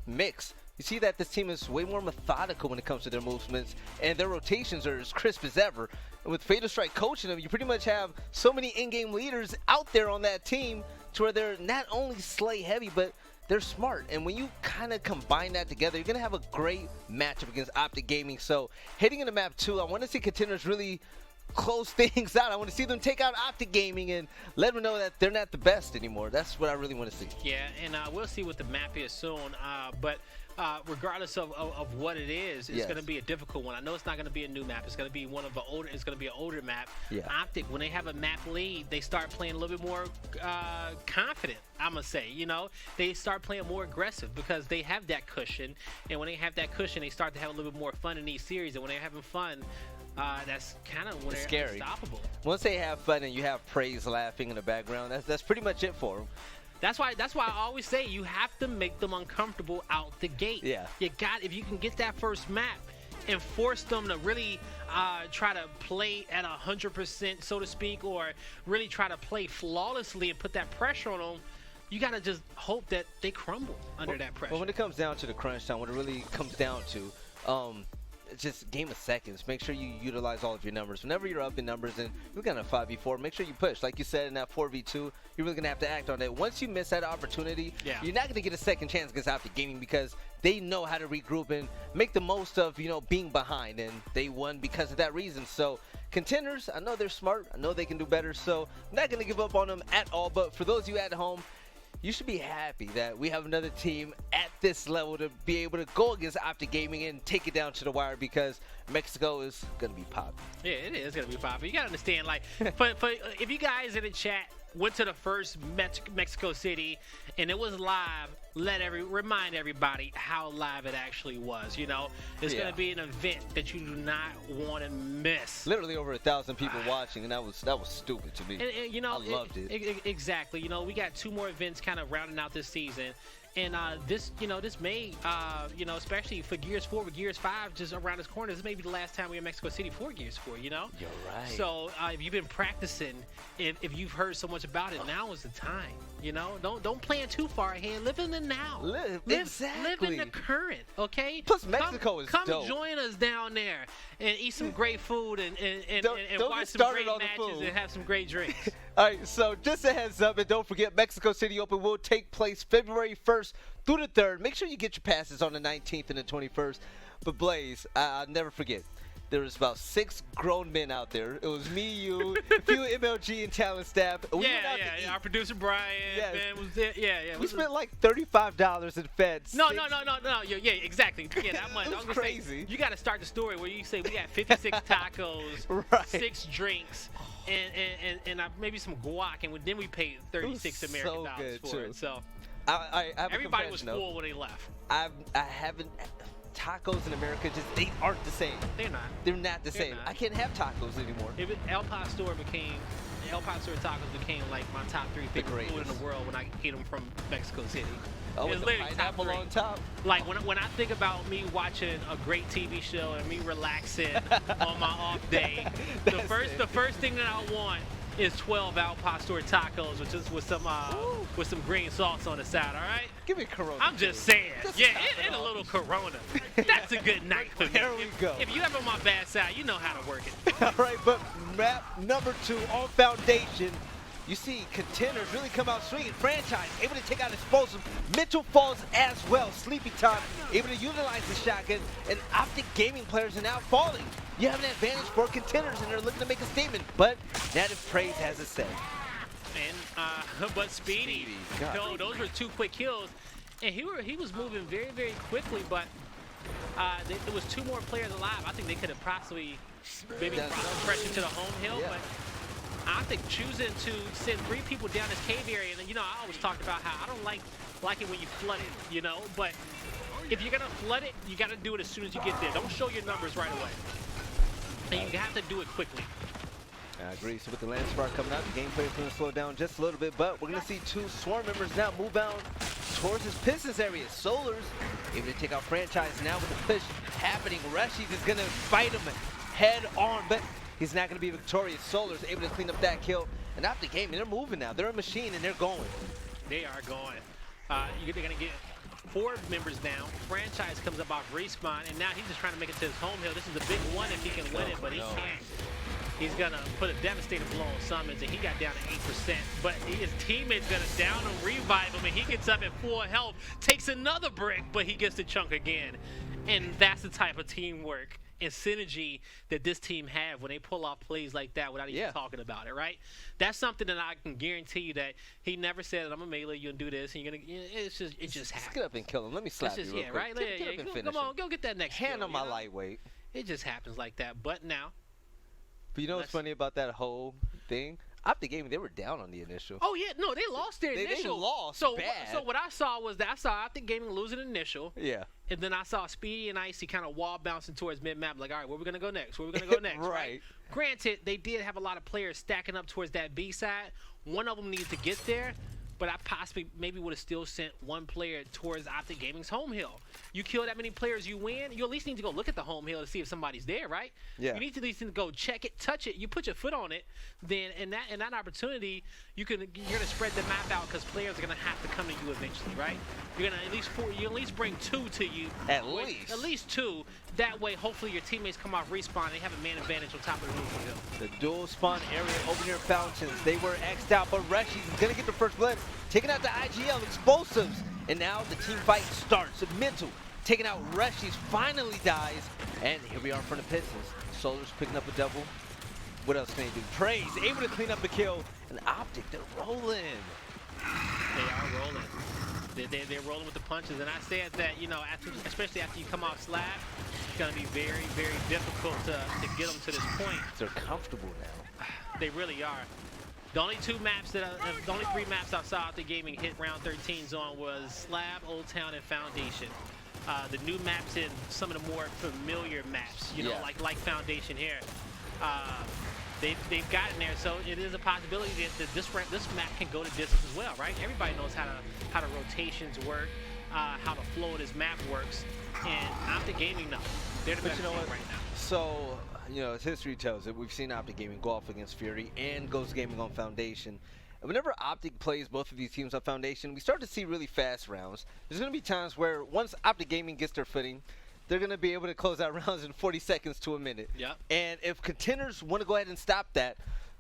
mix, you see that this team is way more methodical when it comes to their movements, and their rotations are as crisp as ever. And with Fatal Strike coaching them, you pretty much have so many in-game leaders out there on that team to where they're not only slay heavy, but they're smart. And when you kind of combine that together, you're going to have a great matchup against Optic Gaming. So heading into map 2, I want to see Contenders really close things out. I want to see them take out Optic Gaming and let them know that they're not the best anymore. That's what I really want to see. Yeah, and we'll see what the map is soon. But regardless of what it is, it's going to be a difficult one. I know it's not going to be a new map. It's going to be one of the older. It's going to be an older map. Yeah. Optic, when they have a map lead, they start playing a little bit more confident. I'm gonna say, you know, they start playing more aggressive because they have that cushion, and when they have that cushion, they start to have a little bit more fun in these series. And when they're having fun, that's kind of when they're unstoppable. Once they have fun and you have praise laughing in the background, that's pretty much it for them. That's why I always say you have to make them uncomfortable out the gate. Yeah. If you can get that first map and force them to really try to play at 100%, so to speak, or really try to play flawlessly and put that pressure on them, you got to just hope that they crumble under that pressure. Well, when it comes down to the crunch time, what it really comes down to, It's just game of seconds. Make sure you utilize all of your numbers. Whenever you're up in numbers and you're gonna 5v4, make sure you push. Like you said, in that 4v2, you're really gonna have to act on it. Once you miss that opportunity, you're not gonna get a second chance against Optic Gaming because they know how to regroup and make the most of, you know, being behind, and they won because of that reason. So Contenders, I know they're smart. I know they can do better. So I'm not gonna give up on them at all. But for those of you at home, you should be happy that we have another team at this level to be able to go against Optic Gaming and take it down to the wire, because Mexico is going to be popping. Yeah, it is going to be popping. You got to understand, like, if you guys in the chat went to the first Mexico City and it was live, remind everybody how live it actually was. You know, it's going to be an event that you do not want to miss. Literally over 1,000 people watching, and that was stupid to me. And you know, I loved it. Exactly. You know, we got 2 more events kind of rounding out this season. And this may, especially for Gears 4, with Gears 5 just around this corner, this may be the last time we're in Mexico City for Gears 4, you know? You're right. So if you've been practicing, if you've heard so much about it, now is the time, you know? Don't plan too far ahead. Live in the now. Exactly. Live in the current, okay? Plus, Mexico is dope. Come join us down there and eat some great food and watch some great matches and have some great drinks. All right, so just a heads up, and don't forget, Mexico City Open will take place February 1st through the 3rd. Make sure you get your passes on the 19th and the 21st. But Blaze, I'll never forget, there was about 6 grown men out there. It was me, you, a few MLG and talent staff. We Our producer Brian, man, was there. Yeah. We spent like $35 and fed. No. Yeah, exactly. Yeah, that much. It was crazy. You got to start the story where you say we had 56 tacos, right. 6 drinks, and maybe some guac, and then we paid 36 American dollars for it. So I have everybody was full when they left. I haven't. Tacos in America they aren't the same. They're not. They're not the same. I can't have tacos anymore. El Pastor tacos became like my top 3 favorite food in the world when I ate them from Mexico City. Oh, with the pineapple on top? Like when I think about me watching a great TV show and me relaxing on my off day, the first thing that I want is 12 Al Pastor tacos, which is with some green sauce on the side. All right. Give me Corona. I'm just saying. And a little Corona. That's a good night for me. There we go. If you ever on my bad side, you know how to work it. All right, but map number 2 on Foundation. You see Contenders really come out swinging. Franchise able to take out explosive. Mental falls as well. Sleepy Time able to utilize the shotgun. And Optic Gaming players are now falling. You have an advantage for Contenders, and they're looking to make a statement. But Native Praise has it said. And but Speedy, those were 2 quick kills, and he was moving very, very quickly. But there was 2 more players alive. I think they could have possibly maybe brought pressure to the home hill, but I think choosing to send 3 people down this cave area, and I always talked about how I don't like it when you flood it, but if you're gonna flood it, you gotta do it as soon as you get there. Don't show your numbers right away. And you have to do it quickly. I agree. So with the land spark coming out, the gameplay is going to slow down just a little bit, but we're going to see 2 Swarm members now move out towards his Pistons area. Solars able to take out Franchise now with the push happening. Rushies is going to fight him head on, but he's not going to be victorious. Solars able to clean up that kill. And after the game, they're moving now. They're a machine, and they're going. They are going. They're going to get 4 members down. Franchise comes up off respawn, and now he's just trying to make it to his home hill. This is a big one if he can win it, but he can't. He's going to put a devastating blow on Summons, and he got down to 8%. But his teammate's going to down him, revive him, and he gets up at full health, takes another brick, but he gets the chunk again. And that's the type of teamwork and synergy that this team have when they pull off plays like that without even talking about it, right? That's something that I can guarantee you that he never said that I'm a melee, you and do this, and you're gonna. It just happens. Get up and kill him. Let me slap you real quick. Right? Get up and finish Come on, go get that next hand kill, on my lightweight. It just happens like that. But now. But you know what's funny about that whole thing? Optic Gaming, they were down on the initial. Oh, yeah. No, they lost their initial. They lost bad. So what I saw was that I saw Optic Gaming losing initial. Yeah. And then I saw Speedy and Icy kind of wall bouncing towards mid-map. Like, all right, where we going to go next? Where we going to go next? right. Granted, they did have a lot of players stacking up towards that B side. One of them needed to get there. but I possibly maybe would have still sent one player towards Optic Gaming's home hill. You kill that many players, you win. You at least need to go look at the home hill to see if somebody's there, right? Yeah. You need to at least go check it, touch it. You put your foot on it, then in that opportunity, you're gonna spread the map out because players are gonna have to come to you eventually, right? You're gonna at least bring 2 to you. At least 2. That way, hopefully your teammates come off respawn and they have a man advantage on top of the neutral hill. The dual spawn area over near Fountains. They were X'd out, but Reshi's is gonna get the first blood, taking out the IGL explosives, and now the team fight starts. Mental taking out Reshi's, finally dies, and here we are in front of Pistons. Solar's picking up a double. What else can they do? Praise able to clean up the kill, and Optic, they're rolling. They are rolling. They're rolling with the punches, and I said that, you know, especially after you come off slab, it's going to be very, very difficult to get them to this point. They're comfortable now. They really are. The only 3 maps I saw Optic Gaming hit round 13s on was Slab, Old Town, and Foundation. The new maps in some of the more familiar maps, you know, like Foundation here. They've gotten there, so it is a possibility that this map can go to distance as well, right? Everybody knows how the rotations work, how the flow of this map works, and Optic Gaming, no, they're the best team right now. So, you know, as history tells it, we've seen Optic Gaming go off against Fury and Ghost Gaming on Foundation. And whenever Optic plays both of these teams on Foundation, we start to see really fast rounds. There's going to be times where once Optic Gaming gets their footing, they're going to be able to close out rounds in 40 seconds to a minute. Yep. And if Contenders want to go ahead and stop that,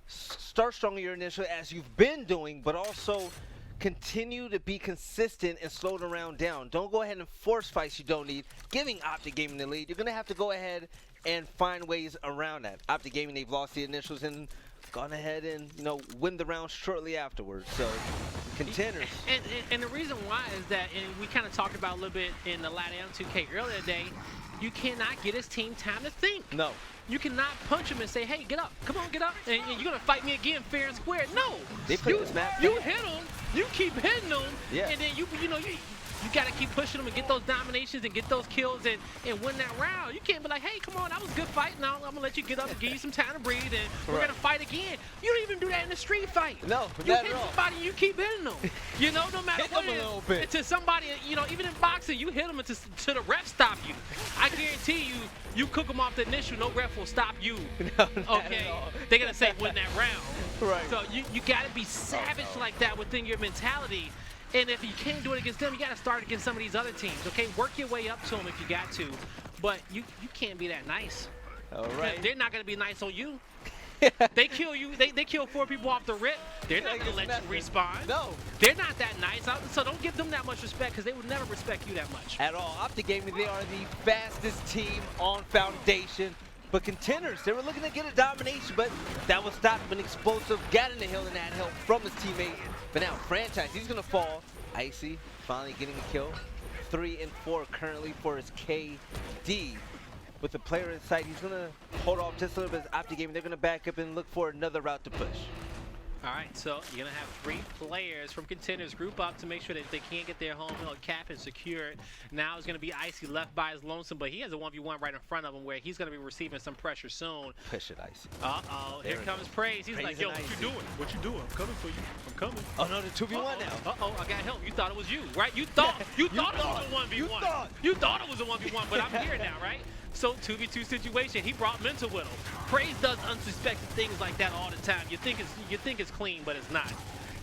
start strong in your initial as you've been doing, but also continue to be consistent and slow the round down. Don't go ahead and force fights you don't need, giving Optic Gaming the lead. You're going to have to go ahead and find ways around that. Optic Gaming, they've lost the initials and gone ahead and, you know, win the round shortly afterwards. So, Contenders. And the reason why is that, and we kind of talked about a little bit in the LATAM 2K earlier today, you cannot get his team time to think. No. You cannot punch him and say, hey, get up. Come on, get up. And you're going to fight me again fair and square. No. They play this map. You hit him. You keep hitting them. Yeah. And then you got to keep pushing them and get those dominations and get those kills and win that round. You can't be like, hey, come on, that was a good fight. Now I'm going to let you get up and give you some time to breathe, and we're going to fight again. You don't even do that in the street fight. No, you not hit at all. somebody and you keep hitting them. You know, no matter Hit what them it a is. little bit. To somebody, you know, even in boxing, you hit them until the ref stop you. I guarantee you cook them off the initial, no ref will stop you. No, okay? They're going to say win that round. Right. So you got to be savage like that within your mentality. And if you can't do it against them, you got to start against some of these other teams, okay? Work your way up to them if you got to. But you can't be that nice. All right. They're not going to be nice on you. They kill you. They kill 4 people off the rip. They're not going to let you respawn. No. They're not that nice. So don't give them that much respect because they would never respect you that much. At all. Optic Gaming, they are the fastest team on Foundation. But Contenders, they were looking to get a domination, but that was stopped when Explosive got in the hill and had help from his teammate. But now Franchise, he's going to fall. Icy finally getting a kill. 3 and 4 currently for his KD. With the player in sight, he's going to hold off just a little bit. Optic Gaming, they're going to back up and look for another route to push. All right, so you're going to have 3 players from Contenders group up to make sure that they can't get their home hill cap and secure it. Now it's going to be Icy left by his lonesome, but he has a 1v1 right in front of him where he's going to be receiving some pressure soon. Push it, Icy. Uh-oh, here comes Praise. He's like, yo, what you doing? What you doing? I'm coming for you. I'm coming. Oh, no, the 2v1 now. Uh-oh, I got help. You thought it was you, right? You thought it was a 1v1. You thought it was a 1v1, but I'm here now, right? So 2v2 situation. He brought mental with him. Praise does unsuspected things like that all the time. You think it's clean, but it's not.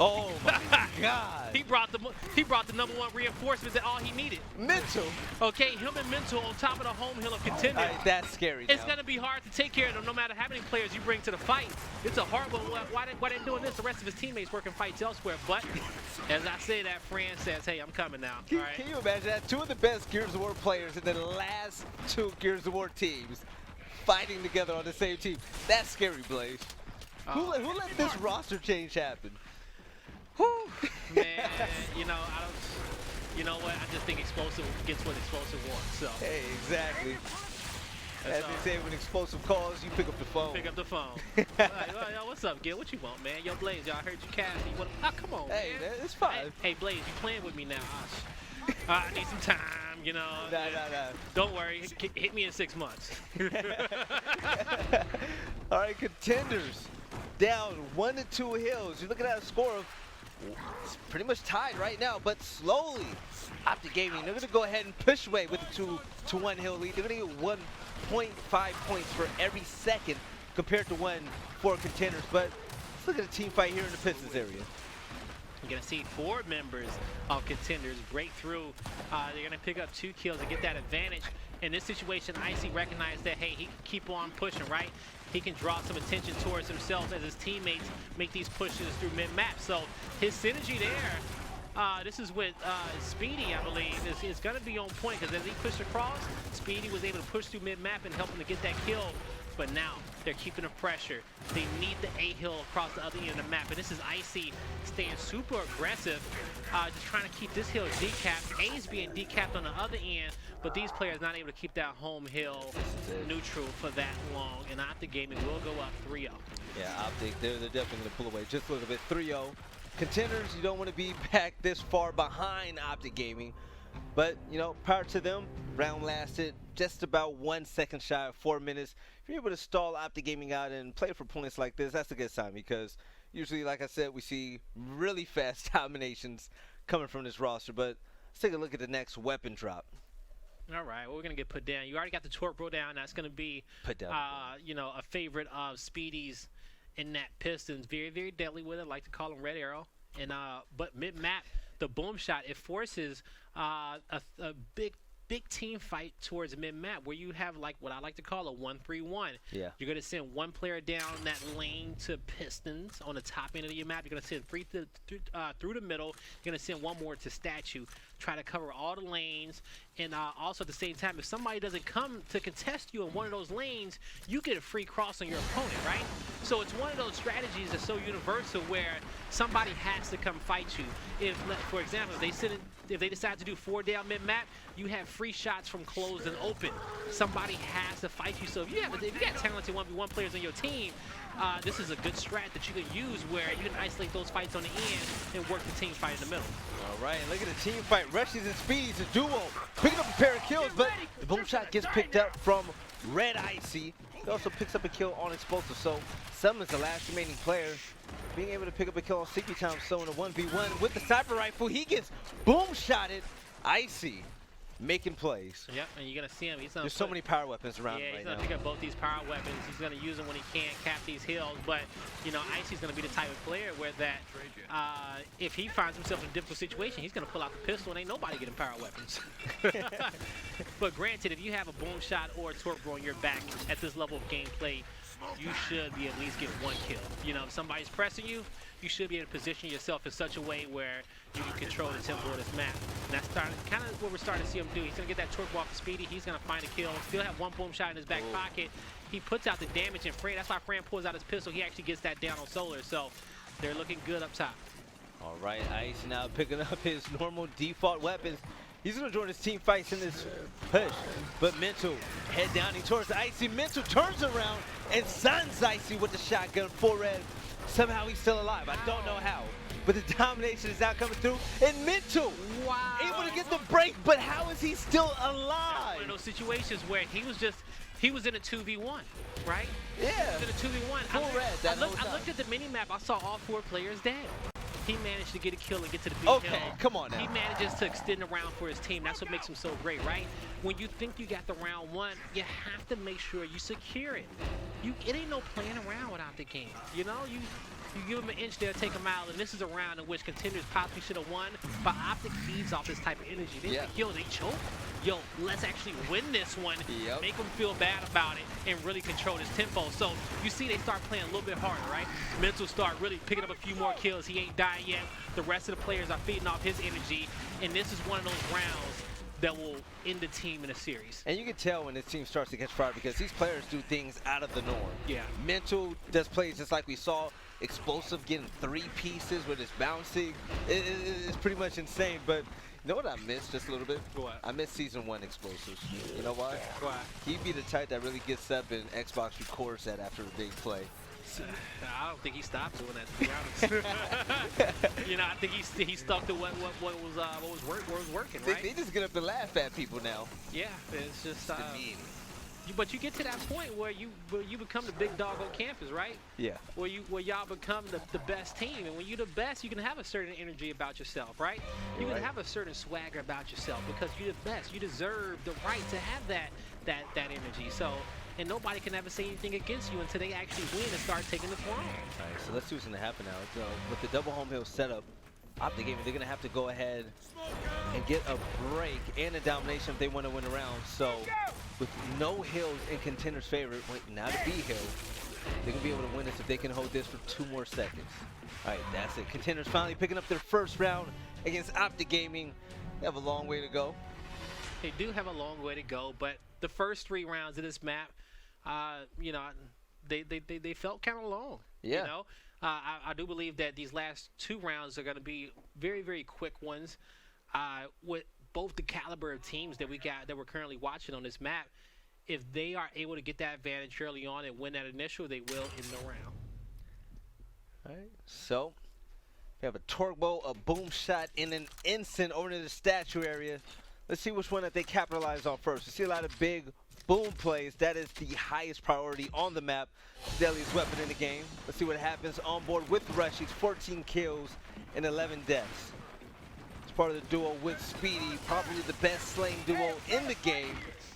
Oh my God! He brought the #1 reinforcement that all he needed. Mental. Okay, him and Mental on top of the home hill of Contenders. That's scary. It's gonna be hard to take care of them, no matter how many players you bring to the fight. It's a hard one. Why they doing this? The rest of his teammates working fights elsewhere. But as I say that, Fran says, "Hey, I'm coming now." All right? Can you imagine that? 2 of the best Gears of War players in the last 2 Gears of War teams fighting together on the same team. That's scary, Blaze. Who let this roster change happen? Whew, man, you know, you know what? I just think Explosive gets what Explosive wants. So. Hey, exactly. As they say, when Explosive calls, you pick up the phone. Pick up the phone. Like, yo, what's up, Gil? What you want, man? Yo, Blaze, y'all heard you cast. You want? Oh, come on, hey, man. It's fine. Hey, Blaze, you playing with me now? I need some time, you know. Nah. Don't worry. Hit me in 6 months. All right, Contenders down 1-2 hills. You're looking at a score of It's pretty much tied right now, but slowly, Optic Gaming, they're going to go ahead and push away with the 2-1 hill lead. They're going to get 1.5 points for every second compared to 1 for Contenders. But let's look at a team fight here in the Pistons area. You're going to see 4 members of Contenders break through. They're going to pick up 2 kills and get that advantage. In this situation, Icy recognized that, hey, he can keep on pushing, right? He can draw some attention towards himself as his teammates make these pushes through mid-map. So his synergy there, this is with Speedy, I believe, is going to be on point, because as he pushed across, Speedy was able to push through mid-map and help him to get that kill. But now they're keeping the pressure. They need the A-hill across the other end of the map. And this is Icy staying super aggressive, just trying to keep this hill decapped. A's being decapped on the other end, but these players not able to keep that home hill neutral for that long. And Optic Gaming will go up 3-0. Yeah, Optic, they're definitely going to pull away just a little bit. 3-0. Contenders, you don't want to be back this far behind Optic Gaming. But, you know, prior to them, round lasted just about 1 second shy of 4 minutes. If you're able to stall Optic Gaming out and play for points like this, that's a good sign, because usually, like I said, we see really fast dominations coming from this roster. But let's take a look at the next weapon drop. All right, well, we're going to get put down. You already got the torque bro down. That's going to be, Put down. you know, a favorite of Speedy's in that Pistons. Very, very deadly with it. I like to call him Red Arrow. And but mid-map, the boom shot, it forces a big team fight towards mid-map, where you have like what I like to call a 1-3-1. Yeah. You're going to send 1 player down that lane to Pistons on the top end of your map. You're going to send 3 through the middle. You're going to send 1 more to Statue. Try to cover all the lanes. And also at the same time, if somebody doesn't come to contest you in one of those lanes, you get a free cross on your opponent, right? So it's one of those strategies that's so universal, where somebody has to come fight you. If, for example, if they decide to do 4 down mid-map, you have free shots from closed and open. Somebody has to fight you. So if you got talented 1v1 players on your team, this is a good strat that you can use, where you can isolate those fights on the end and work the team fight in the middle. All right, look at the team fight. Rushies and Speedies, a duo, picking up a pair of kills, but the boom shot gets picked up from Red Icy. He also picks up a kill on Explosive, so Summons the last remaining player, being able to pick up a kill on Secret Time. So in a 1v1 with the sniper rifle, he gets boom shotted. Icy making plays. Yep, and you're going to see him. There's so many power weapons around right now. Yeah, right he's now. going to pick up both these power weapons. He's going to use them when he can, cap these hills. But, you know, Icy's going to be the type of player where that if he finds himself in a difficult situation, he's going to pull out the pistol and ain't nobody getting power weapons. But granted, if you have a boom shot or a torque bro on your back at this level of gameplay, you should be at least get 1 kill. You know, if somebody's pressing you, you should be able to position yourself in such a way where you can control the tempo of this map. And that's kind of what we're starting to see him do. He's going to get that torque off of Speedy. He's going to find a kill. Still have 1 boom shot in his back pocket. He puts out the damage, and Fran, that's why Fran pulls out his pistol. He actually gets that down on Solar. So they're looking good up top. All right, Ice now picking up his normal default weapons. He's going to join his team fights in this push. But Mental head downing towards Icy. Mental turns around and stuns Icy with the shotgun. 4 red. Somehow he's still alive. I don't know how. But the domination is now coming through. And Mental able to get the break. But how is he still alive? One of those situations where he was in a 2v1, right? Yeah. He was in a 2v1. Full red that whole time. I looked at the mini-map. I saw all 4 players dead. He managed to get a kill and get to the big Okay, hill. come on now. He manages to extend the round for his team. That's what makes him so great, right? When you think you got the round 1, you have to make sure you secure it. It ain't no playing around with Optic Gaming. You know, you give him an inch there, take him out, and this is a round in which Contenders possibly should have won. But Optic feeds off this type of energy. They think, yo, they choke. Yo, let's actually win this one. Yep. Make them feel bad about it and really control this tempo. So you see they start playing a little bit harder, right? Mental start really picking up a few more kills. He ain't dying yet. The rest of the players are feeding off his energy. And this is one of those rounds that will end the team in a series. And you can tell when this team starts to catch fire, because these players do things out of the norm. Yeah. Mental does plays just like we saw. Explosive getting 3 pieces with his bouncing. It's pretty much insane. But you know what I missed just a little bit? What? I missed Season 1 Explosives. You know why? Why? He'd be the type that really gets up and Xbox records that after a big play. I don't think he stopped doing that, to be honest. You know, I think he stuck to what was working, right? They just get up and laugh at people now. Yeah, it's just The meme. But you get to that point where you become the big dog on campus, right? Yeah. Where y'all become the best team, and when you're the best, you can have a certain energy about yourself, right? You can have a certain swagger about yourself because you're the best. You deserve the right to have that energy. So, and nobody can ever say anything against you until they actually win and start taking the throne. All right, so let's see what's going to happen now. So with the double home hill setup, Optic Gaming, they're going to have to go ahead and get a break and a domination if they want to win a round. So with no hills in Contenders' favor, now to be hill, they're going to be able to win this if they can hold this for 2 more seconds. All right, that's it. Contenders finally picking up their first round against Optic Gaming. They have a long way to go. They do have a long way to go, but the first 3 rounds of this map, you know, they felt kind of long. Yeah. You know, I do believe that these last 2 rounds are going to be very, very quick ones. With both the caliber of teams that we're currently watching on this map, if they are able to get that advantage early on and win that initial, they will in the round. All right, so we have a torque bow, a boom shot, and an instant over to the statue area. Let's see which one that they capitalize on first. We see a lot of big boom plays. That is the highest priority on the map. Deadliest weapon in the game. Let's see what happens on board with Rush. He's 14 kills and 11 deaths. It's part of the duo with Speedy, probably the best slaying duo in the game.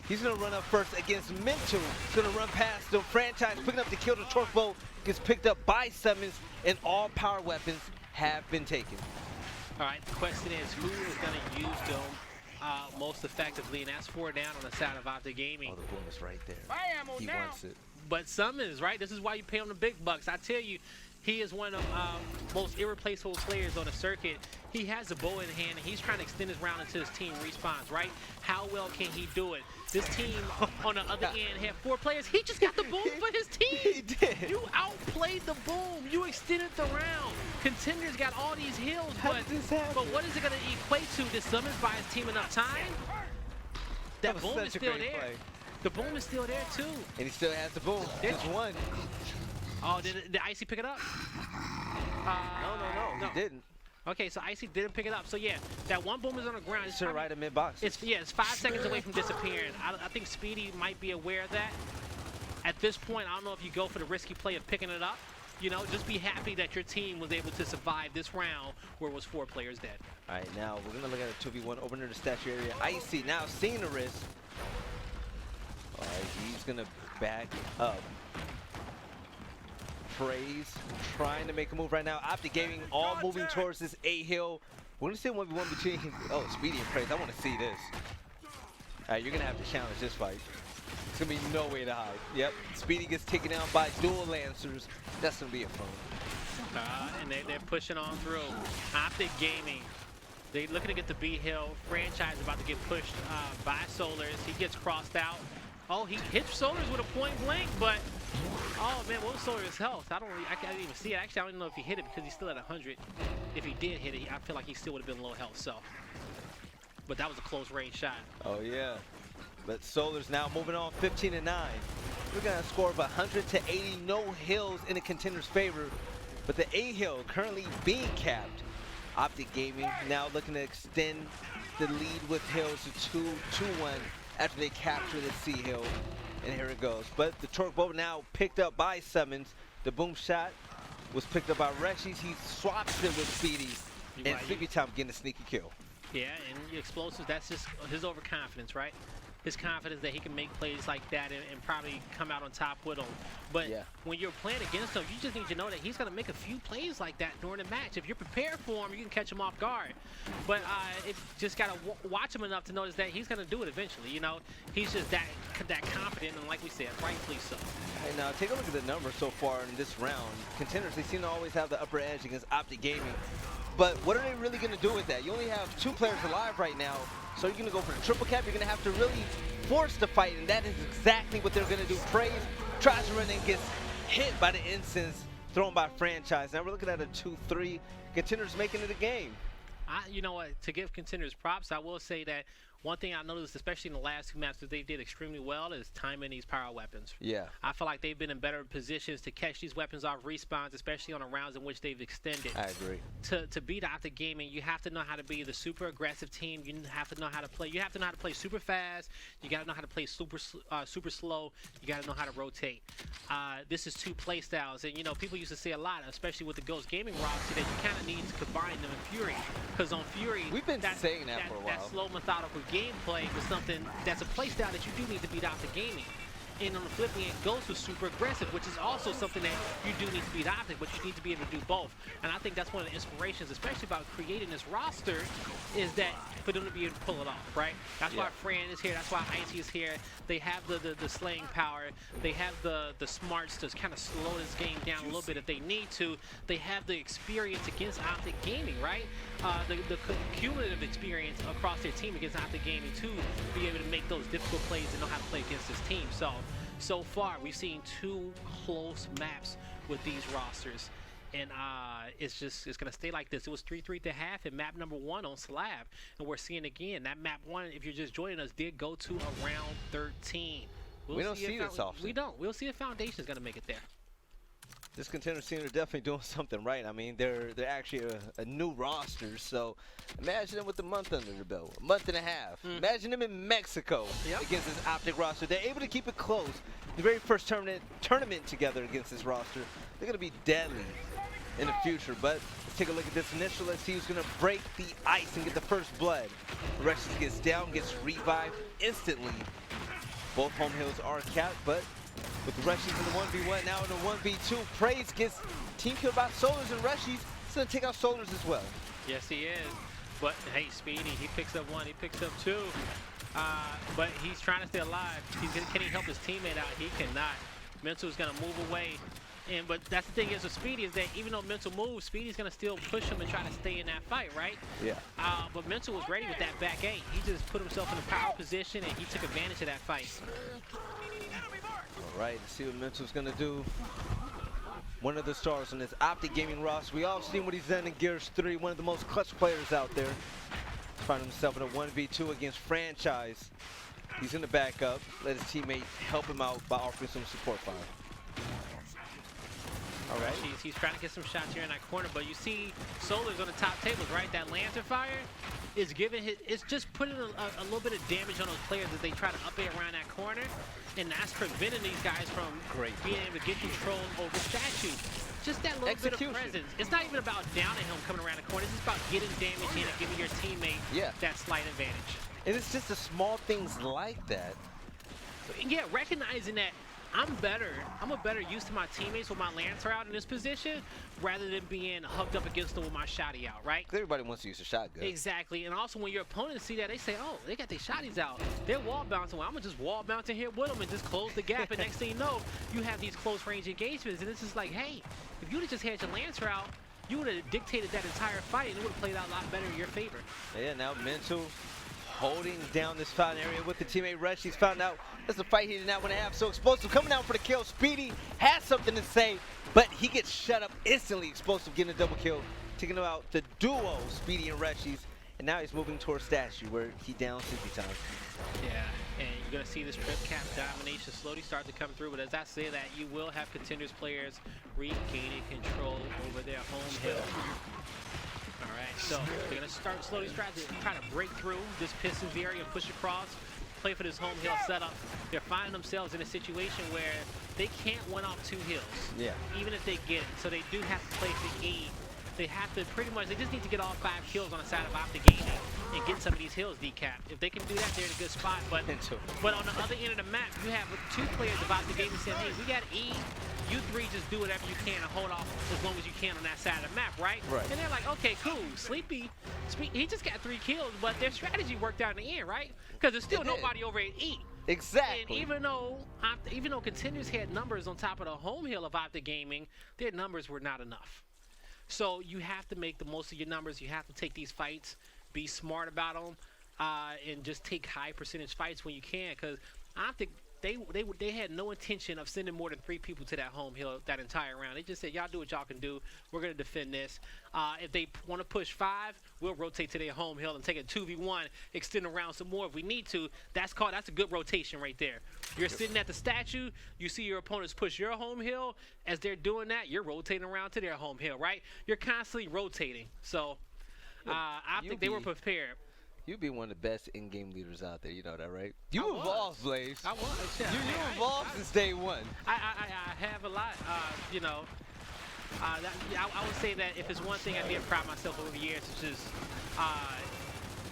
He's going to run up first against Mental. He's going to run past the franchise, picking up the kill. The torque bow gets picked up by Summons, and all power weapons have been taken. All right, the question is, who is going to use them most effectively, and that's 4 down on the side of Optic Gaming. Oh, the boom is right there. He wants it. But Summons, right? This is why you pay him the big bucks. I tell you, he is one of the most irreplaceable players on the circuit. He has a bow in hand, and he's trying to extend his round until his team respawns, right? How well can he do it? This team on the other end had 4 players. He just got the boom for his team. He did. You outplayed the boom. You extended the round. Contenders got all these hills, but what is it going to equate to? Did Summons buy his team enough time? That boom is still there. Play. The boom is still there, too. And he still has the boom. Just one. Oh, did Icy pick it up? No, he didn't. Okay, so Icy didn't pick it up. So yeah, that one boom is on the ground. It's right in mid-box. It's 5 seconds away from disappearing. I think Speedy might be aware of that. At this point, I don't know if you go for the risky play of picking it up. You know, just be happy that your team was able to survive this round where it was 4 players dead. All right, now we're gonna look at a 2v1 over near the statue area. Icy now seeing the risk. All right, he's gonna back up. Praise, trying to make a move right now. Optic Gaming all moving towards this A hill. We're gonna see a 1v1 between Speedy and Praise. I want to see this. All right, you're gonna have to challenge this fight. It's gonna be no way to hide. Yep, Speedy gets taken down by dual Lancers. That's gonna be a fun. And they're pushing on through. Optic Gaming, they looking to get the B hill. Franchise about to get pushed by Solars. He gets crossed out. Oh, he hits Solars with a point blank, but oh man, what was Solars' health? I can't even see it. Actually, I don't even know if he hit it because he's still at 100. If he did hit it, I feel like he still would have been low health. So, but that was a close range shot. Oh yeah, but Solars now moving on 15-9. We're gonna score of 100 to 80. No hills in the Contender's favor, but the A hill currently being capped. Optic Gaming now looking to extend the lead with hills to 2-1 after they capture the C hill. And here it goes. But the torque bow now picked up by Summons. The boom shot was picked up by Rexys. He swaps it with Speedy. And Sleepy Time getting a sneaky kill. Yeah, and the explosives, that's just his overconfidence, right? His confidence that he can make plays like that and probably come out on top with them. But when you're playing against him, you just need to know that he's going to make a few plays like that during the match. If you're prepared for him, you can catch him off guard. But it just got to watch him enough to notice that he's going to do it eventually. You know, he's just that confident, and like we said, rightfully so. Hey, now take a look at the numbers so far in this round. Contenders, they seem to always have the upper edge against Optic Gaming. But what are they really going to do with that? You only have 2 players alive right now. So you're going to go for the triple cap. You're going to have to really force the fight, and that is exactly what they're going to do. Praise tries to run and gets hit by the incense thrown by Franchise. Now we're looking at a 2-3. Contenders making it a game. You know what? To give Contenders props, I will say that one thing I noticed, especially in the last 2 maps that they did extremely well, is timing these power weapons. Yeah. I feel like they've been in better positions to catch these weapons off respawns, especially on the rounds in which they've extended. I agree. To beat Optic Gaming, you have to know how to be the super aggressive team. You have to know how to play. You have to know how to play super fast. You got to know how to play super slow. You got to know how to rotate. This is 2 play styles, and you know people used to say a lot, especially with the Ghost Gaming roster, that you kind of need to combine them in Fury, because on Fury We've been saying that for a while. That slow methodical gameplay was something that's a play style that you do need to beat Optic Gaming. And on the flip end, Ghost was super aggressive, which is also something that you do need to beat Optic, but you need to be able to do both. And I think that's one of the inspirations, especially about creating this roster, is that for them to be able to pull it off, right? That's why Fran is here. That's why Icy is here. They have the slaying power. They have the smarts to kind of slow this game down a little bit if they need to. They have the experience against Optic Gaming, right? The cumulative experience across their team against Optic Gaming to be able to make those difficult plays and know how to play against this team. So far, we've seen 2 close maps with these rosters. And it's going to stay like this. It was 3-3 at the half in map number 1 on Slab. And we're seeing again, that map 1, if you're just joining us, did go to around 13. We don't see this often. We don't. We'll see if Foundation is going to make it there. This Contenders team are definitely doing something right. I mean, they're actually a new roster, so imagine them with a month under their belt, a month and a half. Imagine them in Mexico against this Optic roster. They're able to keep it close. The very first tournament together against this roster, they're going to be deadly in the future. But let's take a look at this initial. Let's see who's going to break the ice and get the first blood. Rexus gets down, gets revived instantly. Both home hills are capped, but with Rushies in the 1v1, now in the 1v2, Praise gets team killed by Solars, and Rushies is going to take out Solars as well. Yes, he is. But, hey, Speedy, he picks up 1, he picks up 2. But he's trying to stay alive. Can he help his teammate out? He cannot. Mental is going to move away. But that's the thing is with Speedy is that even though Mental moves, Speedy's going to still push him and try to stay in that fight, right? Yeah. But Mental was ready with that back 8. He just put himself in a power position, and he took advantage of that fight. All right, let's see what Mental's going to do. One of the stars on this Optic Gaming roster. We all seen what he's done in Gears 3, one of the most clutch players out there. Finding himself in a 1v2 against Franchise. He's going to back up, let his teammate help him out by offering some support fire. All right. He's trying to get some shots here in that corner, but you see Solar's on the top tables, right? That Lantern Fire is giving it's just putting a little bit of damage on those players as they try to up it around that corner, and that's preventing these guys from being able to get control over Statue. Just that little bit of presence. It's not even about downing him coming around the corner. It's just about getting damage in and giving your teammate that slight advantage. And it's just the small things like that. Yeah, recognizing that I'm a better use to my teammates with my Lancer out in this position rather than being hugged up against them with my shotty out, right? Everybody wants to use a shotgun. Exactly, and also when your opponents see that, they say, oh, they got their shotties out. They're wall bouncing. Well, I'm going to just wall bounce in here with them and just close the gap, and next thing you know, you have these close range engagements, and it's just like, hey, if you would have just had your Lancer out, you would have dictated that entire fight, and it would have played out a lot better in your favor. Yeah, now Mental holding down this fountain area with the teammate Rush. He's found out as the fight heating out when they have so explosive coming out for the kill. Speedy has something to say, but he gets shut up instantly. Explosive getting a double kill, taking him out the duo, Speedy and Rushies. And now he's moving towards Statue where he downs Sleepy Time. Yeah, and you're going to see this trip cap domination slowly start to come through. But as I say that, you will have Contenders players regaining control over their home hill. All right, so they're going to start slowly try to break through this Pistons area and push across, play for this home hill setup. They're finding themselves in a situation where they can't win off 2 hills, even if they get it. So they do have to play for E. They have to pretty much, they just need to get all 5 kills on the side of Optic Gaming and get some of these hills decapped. If they can do that, they're in a good spot. But on the other end of the map, you have 2 players of Optic Gaming saying, hey, we got E. You 3 just do whatever you can and hold off as long as you can on that side of the map, right? And they're like, okay, cool. Sleepy, he just got 3 kills, but their strategy worked out in the end, right? Because there's still nobody over at E. Exactly. And even though Contenders had numbers on top of the home hill of Optic Gaming, their numbers were not enough. So you have to make the most of your numbers. You have to take these fights, be smart about them, and just take high percentage fights when you can. Because they had no intention of sending more than 3 people to that home hill that entire round. They just said, y'all do what y'all can do. We're going to defend this. If they want to push 5, we'll rotate to their home hill and take a 2v1, extend around some more if we need to. That's a good rotation right there. You're sitting at the statue. You see your opponents push your home hill. As they're doing that, you're rotating around to their home hill, right? You're constantly rotating. So I think they were prepared. You'd be one of the best in-game leaders out there. You know that, right? You evolved, Blaze. I was. Yeah. You evolved since day one. I have a lot. You know, I would say that if it's one thing I did pride myself over the years, it's just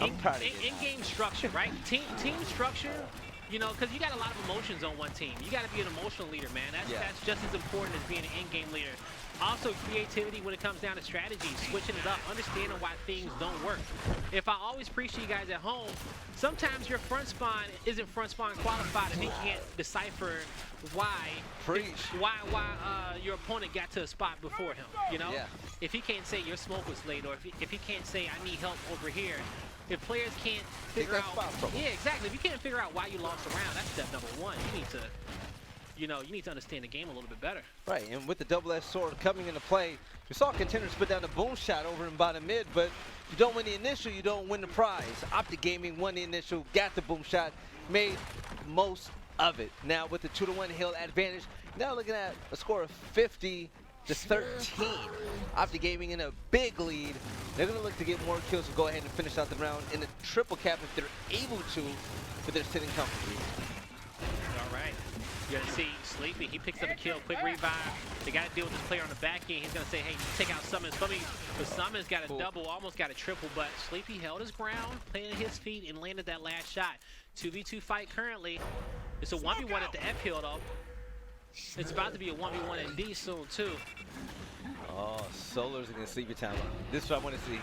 in-game structure, right? Team structure. You know, because you got a lot of emotions on one team. You got to be an emotional leader, man. That's just as important as being an in-game leader. Also, creativity when it comes down to strategy, switching it up, understanding why things don't work. If I always preach to you guys at home, sometimes your front spawn isn't front spawn qualified and he can't decipher why your opponent got to a spot before him. You know, if he can't say your smoke was late, or if he can't say I need help over here. If players can't figure out, exactly. If you can't figure out why you lost a round, that's step number 1. You need to understand the game a little bit better. Right, and with the double-edged sword coming into play, you saw Contenders put down the boom shot over in bottom mid, but you don't win the initial, you don't win the prize. Optic Gaming won the initial, got the boom shot, made most of it. Now with the 2-1 hill advantage, now looking at a score of 50-13. Optic Gaming in a big lead. They're going to look to get more kills to go ahead and finish out the round in a triple cap if they're able to, but they're sitting comfortably. All right. You're going to see Sleepy. He picks up a kill, quick revive. They got to deal with this player on the back end. He's going to say, hey, take out Summons. But Summons got a double, almost got a triple, but Sleepy held his ground, planted his feet, and landed that last shot. 2v2 fight currently. It's a 1v1 at the F hill, though. It's about to be a 1v1 in D soon, too. Oh, Solar's against Sleepy Town. This is what I want to see.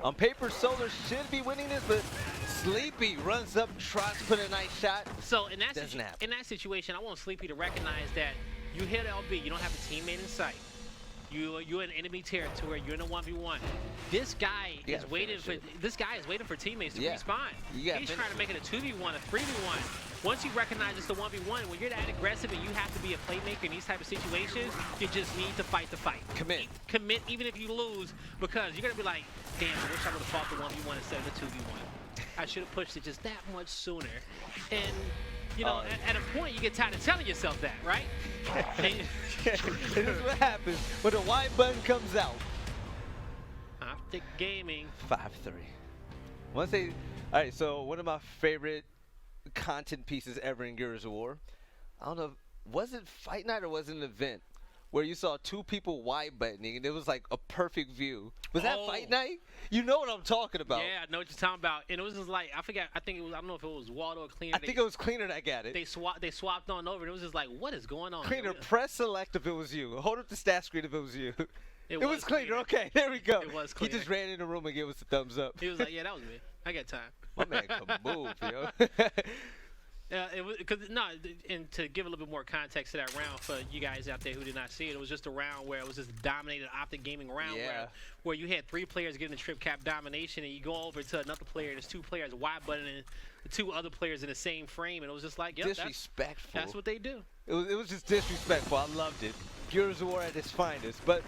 On paper, Solar should be winning this, but Sleepy runs up, tries to put a nice shot. So in that situation, I want Sleepy to recognize that you hit LB, you don't have a teammate in sight. You're in enemy territory. You're in a 1v1. This guy is waiting for teammates to respawn. He's trying to make it a 2v1, a 3v1. Once you recognize it's the 1v1, when you're that aggressive and you have to be a playmaker in these type of situations, you just need to fight the fight. Commit even if you lose, because you're gonna be like, damn, I wish I would have fought the 1v1 instead of the 2v1. I should have pushed it just that much sooner. And you know, at a point you get tired of telling yourself that, right? This is what happens when the Y button comes out. Optic Gaming. 5-3. All right, so one of my favorite content pieces ever in Gears of War. I don't know, was it Fight Night or was it an event where you saw 2 people Y buttoning and it was like a perfect view? Was that Fight Night? You know what I'm talking about. Yeah, I know what you're talking about. And it was just like, I forgot, I don't know if it was Waldo or Cleaner. I think it was Cleaner that got it. They swapped on over and it was just like, what is going on? Cleaner, press select if it was you. Hold up the stat screen if it was you. It was Cleaner. Okay, there we go. It was Cleaner. He just ran in the room and gave us a thumbs up. He was like, yeah, that was me. I got time. My man can move, yo. It was, and to give a little bit more context to that round for you guys out there who did not see it, it was just a round where it was just a dominated Optic Gaming round where you had 3 players getting the trip cap domination, and you go over to another player, there's 2 players Y-buttoning the 2 other players in the same frame, and it was just like, yep, disrespectful. That's what they do. It was just disrespectful. I loved it. Gears of War at its finest. But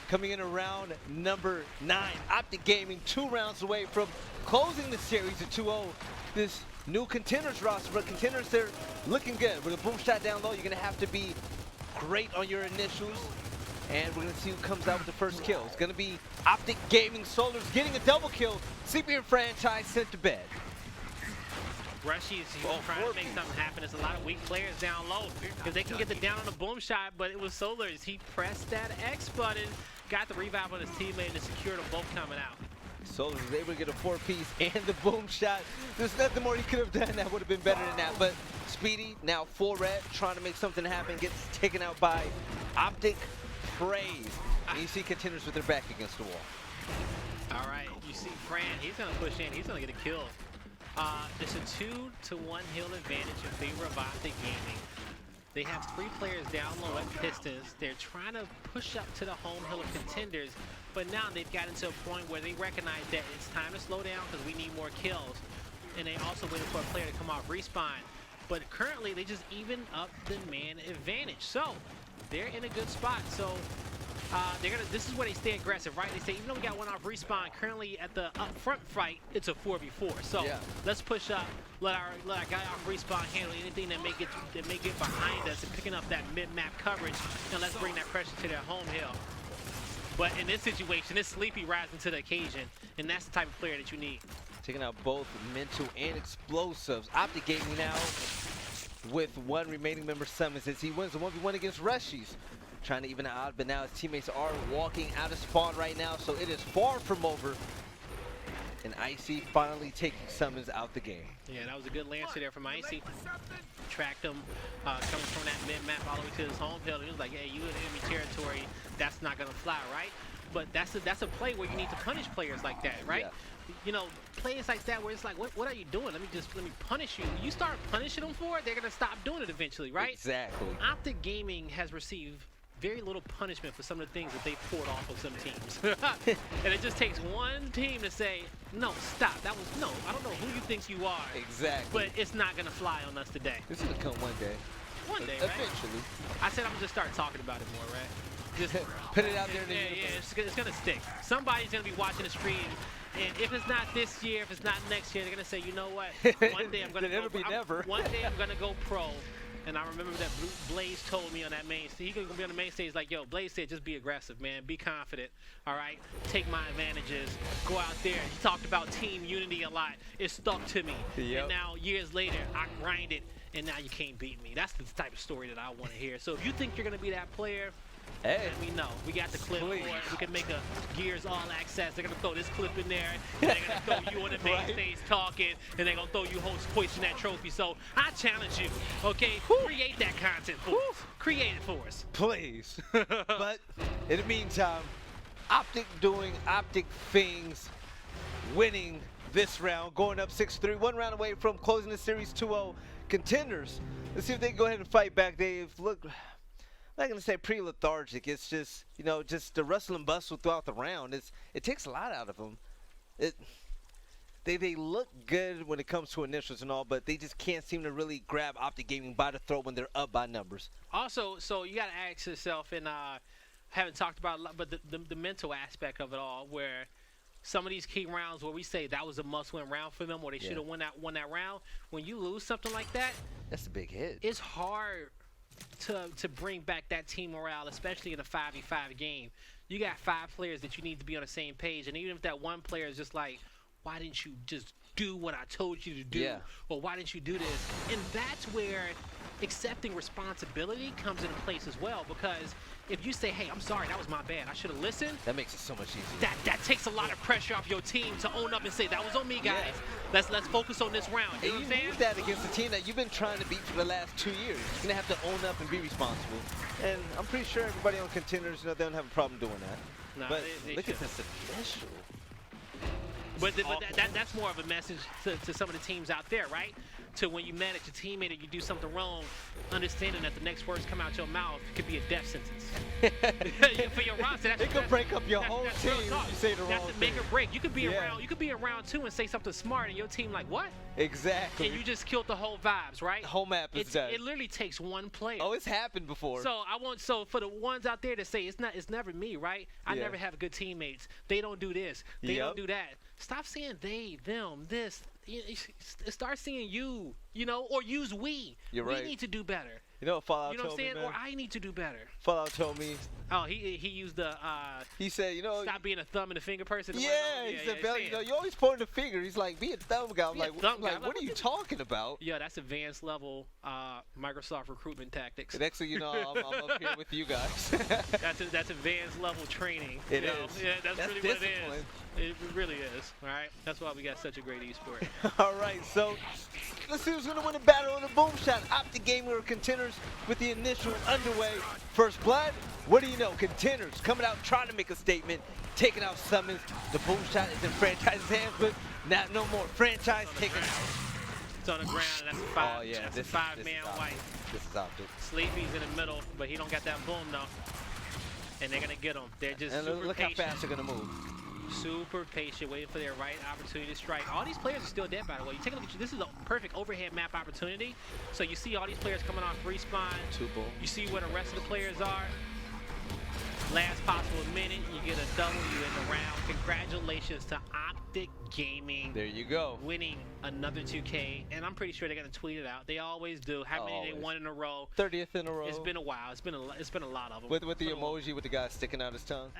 coming in around number 9, Optic Gaming 2 rounds away from closing the series at 2-0. This new Contenders roster, but Contenders, they're looking good. With a boom shot down low, you're going to have to be great on your initials. And we're going to see who comes out with the first kill. It's going to be Optic Gaming. Solar's getting a double kill. CPR franchise sent to bed. Rushy is trying to make something happen. There's a lot of weak players down low because they can get the down on the boom shot, but it was Solar's. He pressed that X button, got the revive on his teammate, and secured them both coming out. Solar was able to get a 4-piece and the boom shot. There's nothing more he could have done that would have been better than that. But Speedy, now full red, trying to make something happen, gets taken out by Optic Praise. And you see Contenders with their back against the wall. All right, you see Fran, he's going to push in, he's going to get a kill. It's a 2-1 hill advantage in favor of Optic Gaming. They have 3 players down low at Pistons. They're trying to push up to the home hill of Contenders, but now they've gotten to a point where they recognize that it's time to slow down because we need more kills. And they also waited for a player to come off respawn. but currently they just even up the man advantage. So they're in a good spot. So this is where they stay aggressive, right? They say, even though we got one off respawn, currently at the up front fight, it's a 4v4. So let's push up, let our guy off respawn handle anything that may get behind us and picking up that mid-map coverage, and let's bring that pressure to their home hill. But in this situation, it's Sleepy rising to the occasion, and that's the type of player that you need. Taking out both mental and explosives. Optic Gaming now with one remaining member summons as he wins the 1v1 against Rushies. Trying to even it out, but now his teammates are walking out of spawn right now, so it is far from over. And Icy finally taking summons out the game. Yeah, that was a good lancer there from Icy. Tracked him coming from that mid-map all the way to his home hill. And he was like, hey, you in enemy territory, that's not gonna fly, right? But that's a play where you need to punish players like that, right? Yeah. You know, plays like that where it's like, what are you doing? Let me punish you. You start punishing them for it, they're gonna stop doing it eventually, right? Exactly. Optic Gaming has received very little punishment for some of the things that they poured off of some teams. And it just takes one team to say, no, stop. No, I don't know who you think you are. Exactly. But it's not going to fly on us today. This is going to come one day. One day, right? Eventually. I said I'm going to just start talking about it more, right? Just put it out there in the universe. It's going to stick. Somebody's going to be watching the stream. And if it's not this year, if it's not next year, they're going to say, you know what? One day I'm going to go pro. Never. One day I'm going to go pro. And I remember that Blaze told me on that main stage, he gonna be on the main stage like, yo, Blaze said, just be aggressive, man. Be confident, all right? Take my advantages. Go out there. He talked about team unity a lot. It stuck to me. Yep. And now, years later, I grinded, and now you can't beat me. That's the type of story that I want to hear. So if you think you're gonna be that player, hey, let me know. We got the clip for it. We can make a Gears All Access. They're going to throw this clip in there. And they're going to throw you on the main stage talking. And they're going to throw you hoisting that trophy. So I challenge you, okay? Create that content for us. Create it for us. Please. But in the meantime, Optic doing Optic things, winning this round, going up 6-3. One round away from closing the series 2-0. Contenders. Let's see if they can go ahead and fight back. They've looked, I'm not going to say pretty lethargic. It's just, you know, just the rustle and bustle throughout the round. It takes a lot out of them. They look good when it comes to initials and all, but they just can't seem to really grab Optic Gaming by the throat when they're up by numbers. Also, so you got to ask yourself, and haven't talked about a lot, but the mental aspect of it all, where some of these key rounds where we say that was a must-win round for them, or they should have won that round. When you lose something like that, that's a big hit. It's hard to bring back that team morale, especially in a 5v5 game. You got 5 players that you need to be on the same page, and even if that one player is just like, why didn't you just do what I told you to do? Yeah. Or why didn't you do this? And that's where accepting responsibility comes into place as well, because if you say, hey, I'm sorry, that was my bad, I should have listened. That makes it so much easier. That takes a lot of pressure off your team to own up and say, that was on me, guys. Yeah. Let's focus on this round. You know what I'm saying? Need that against a team that you've been trying to beat for the last 2 years. You're going to have to own up and be responsible. And I'm pretty sure everybody on Contenders, you know, they don't have a problem doing that. Nah, but they look at this initial. But that's more of a message to some of the teams out there, right? To when you mad at your teammate or you do something wrong, understanding that the next words come out your mouth could be a death sentence. For your roster, it could break up your whole team if you say the wrong thing. That's make or break. You could be around. You could be in round 2 and say something smart, and your team like, what? Exactly. And you just killed the whole vibes, right? The whole map is done. It literally takes one player. Oh, it's happened before. So for the ones out there that say it's never me, right? I never have good teammates. They don't do this. They don't do that. Stop saying they, them, this. Start seeing you, you know, or use we. You're right. We need to do better. You know what Fallout told me, man? Or I need to do better. Fallout told me. Oh, he used the. He said, you know. Stop being a thumb and a finger person. Yeah, he said, Bell, you know, you always pointing the finger. He's like, be a thumb guy. I'm like, what are you talking about? Yeah, that's advanced level Microsoft recruitment tactics. Next thing you know, I'm up here with you guys. that's advanced level training. It is. Yeah, that's really discipline. What it is. It really is. All right, that's why we got such a great esport. All right, so let's see who's gonna win the battle of the boom shot. Optic Gaming or Contenders with the initial underway. First blood. What do you know? Contenders coming out trying to make a statement, taking out summons. The boom shot is in Franchise's hands, but not no more. Franchise taking out. It's on the ground. That's a 5. Oh, yeah, that's a 5-man white. This is Optic. Sleepy's in the middle, but he don't got that boom though. And they're gonna get him. They're just and super look patient. how fast they're gonna move. Super patient, waiting for their right opportunity to strike. All these players are still dead, by the way. You take a look at this is a perfect overhead map opportunity. So you see all these players coming off respawn. You see where the rest of the players are. Last possible minute, you get a W in the round. Congratulations to Optic Gaming. There you go. Winning another 2K, and I'm pretty sure they're gonna tweet it out. They always do. How many they won in a row? 30th in a row. It's been a while. It's been a lot of them. With the emoji with the guy sticking out his tongue.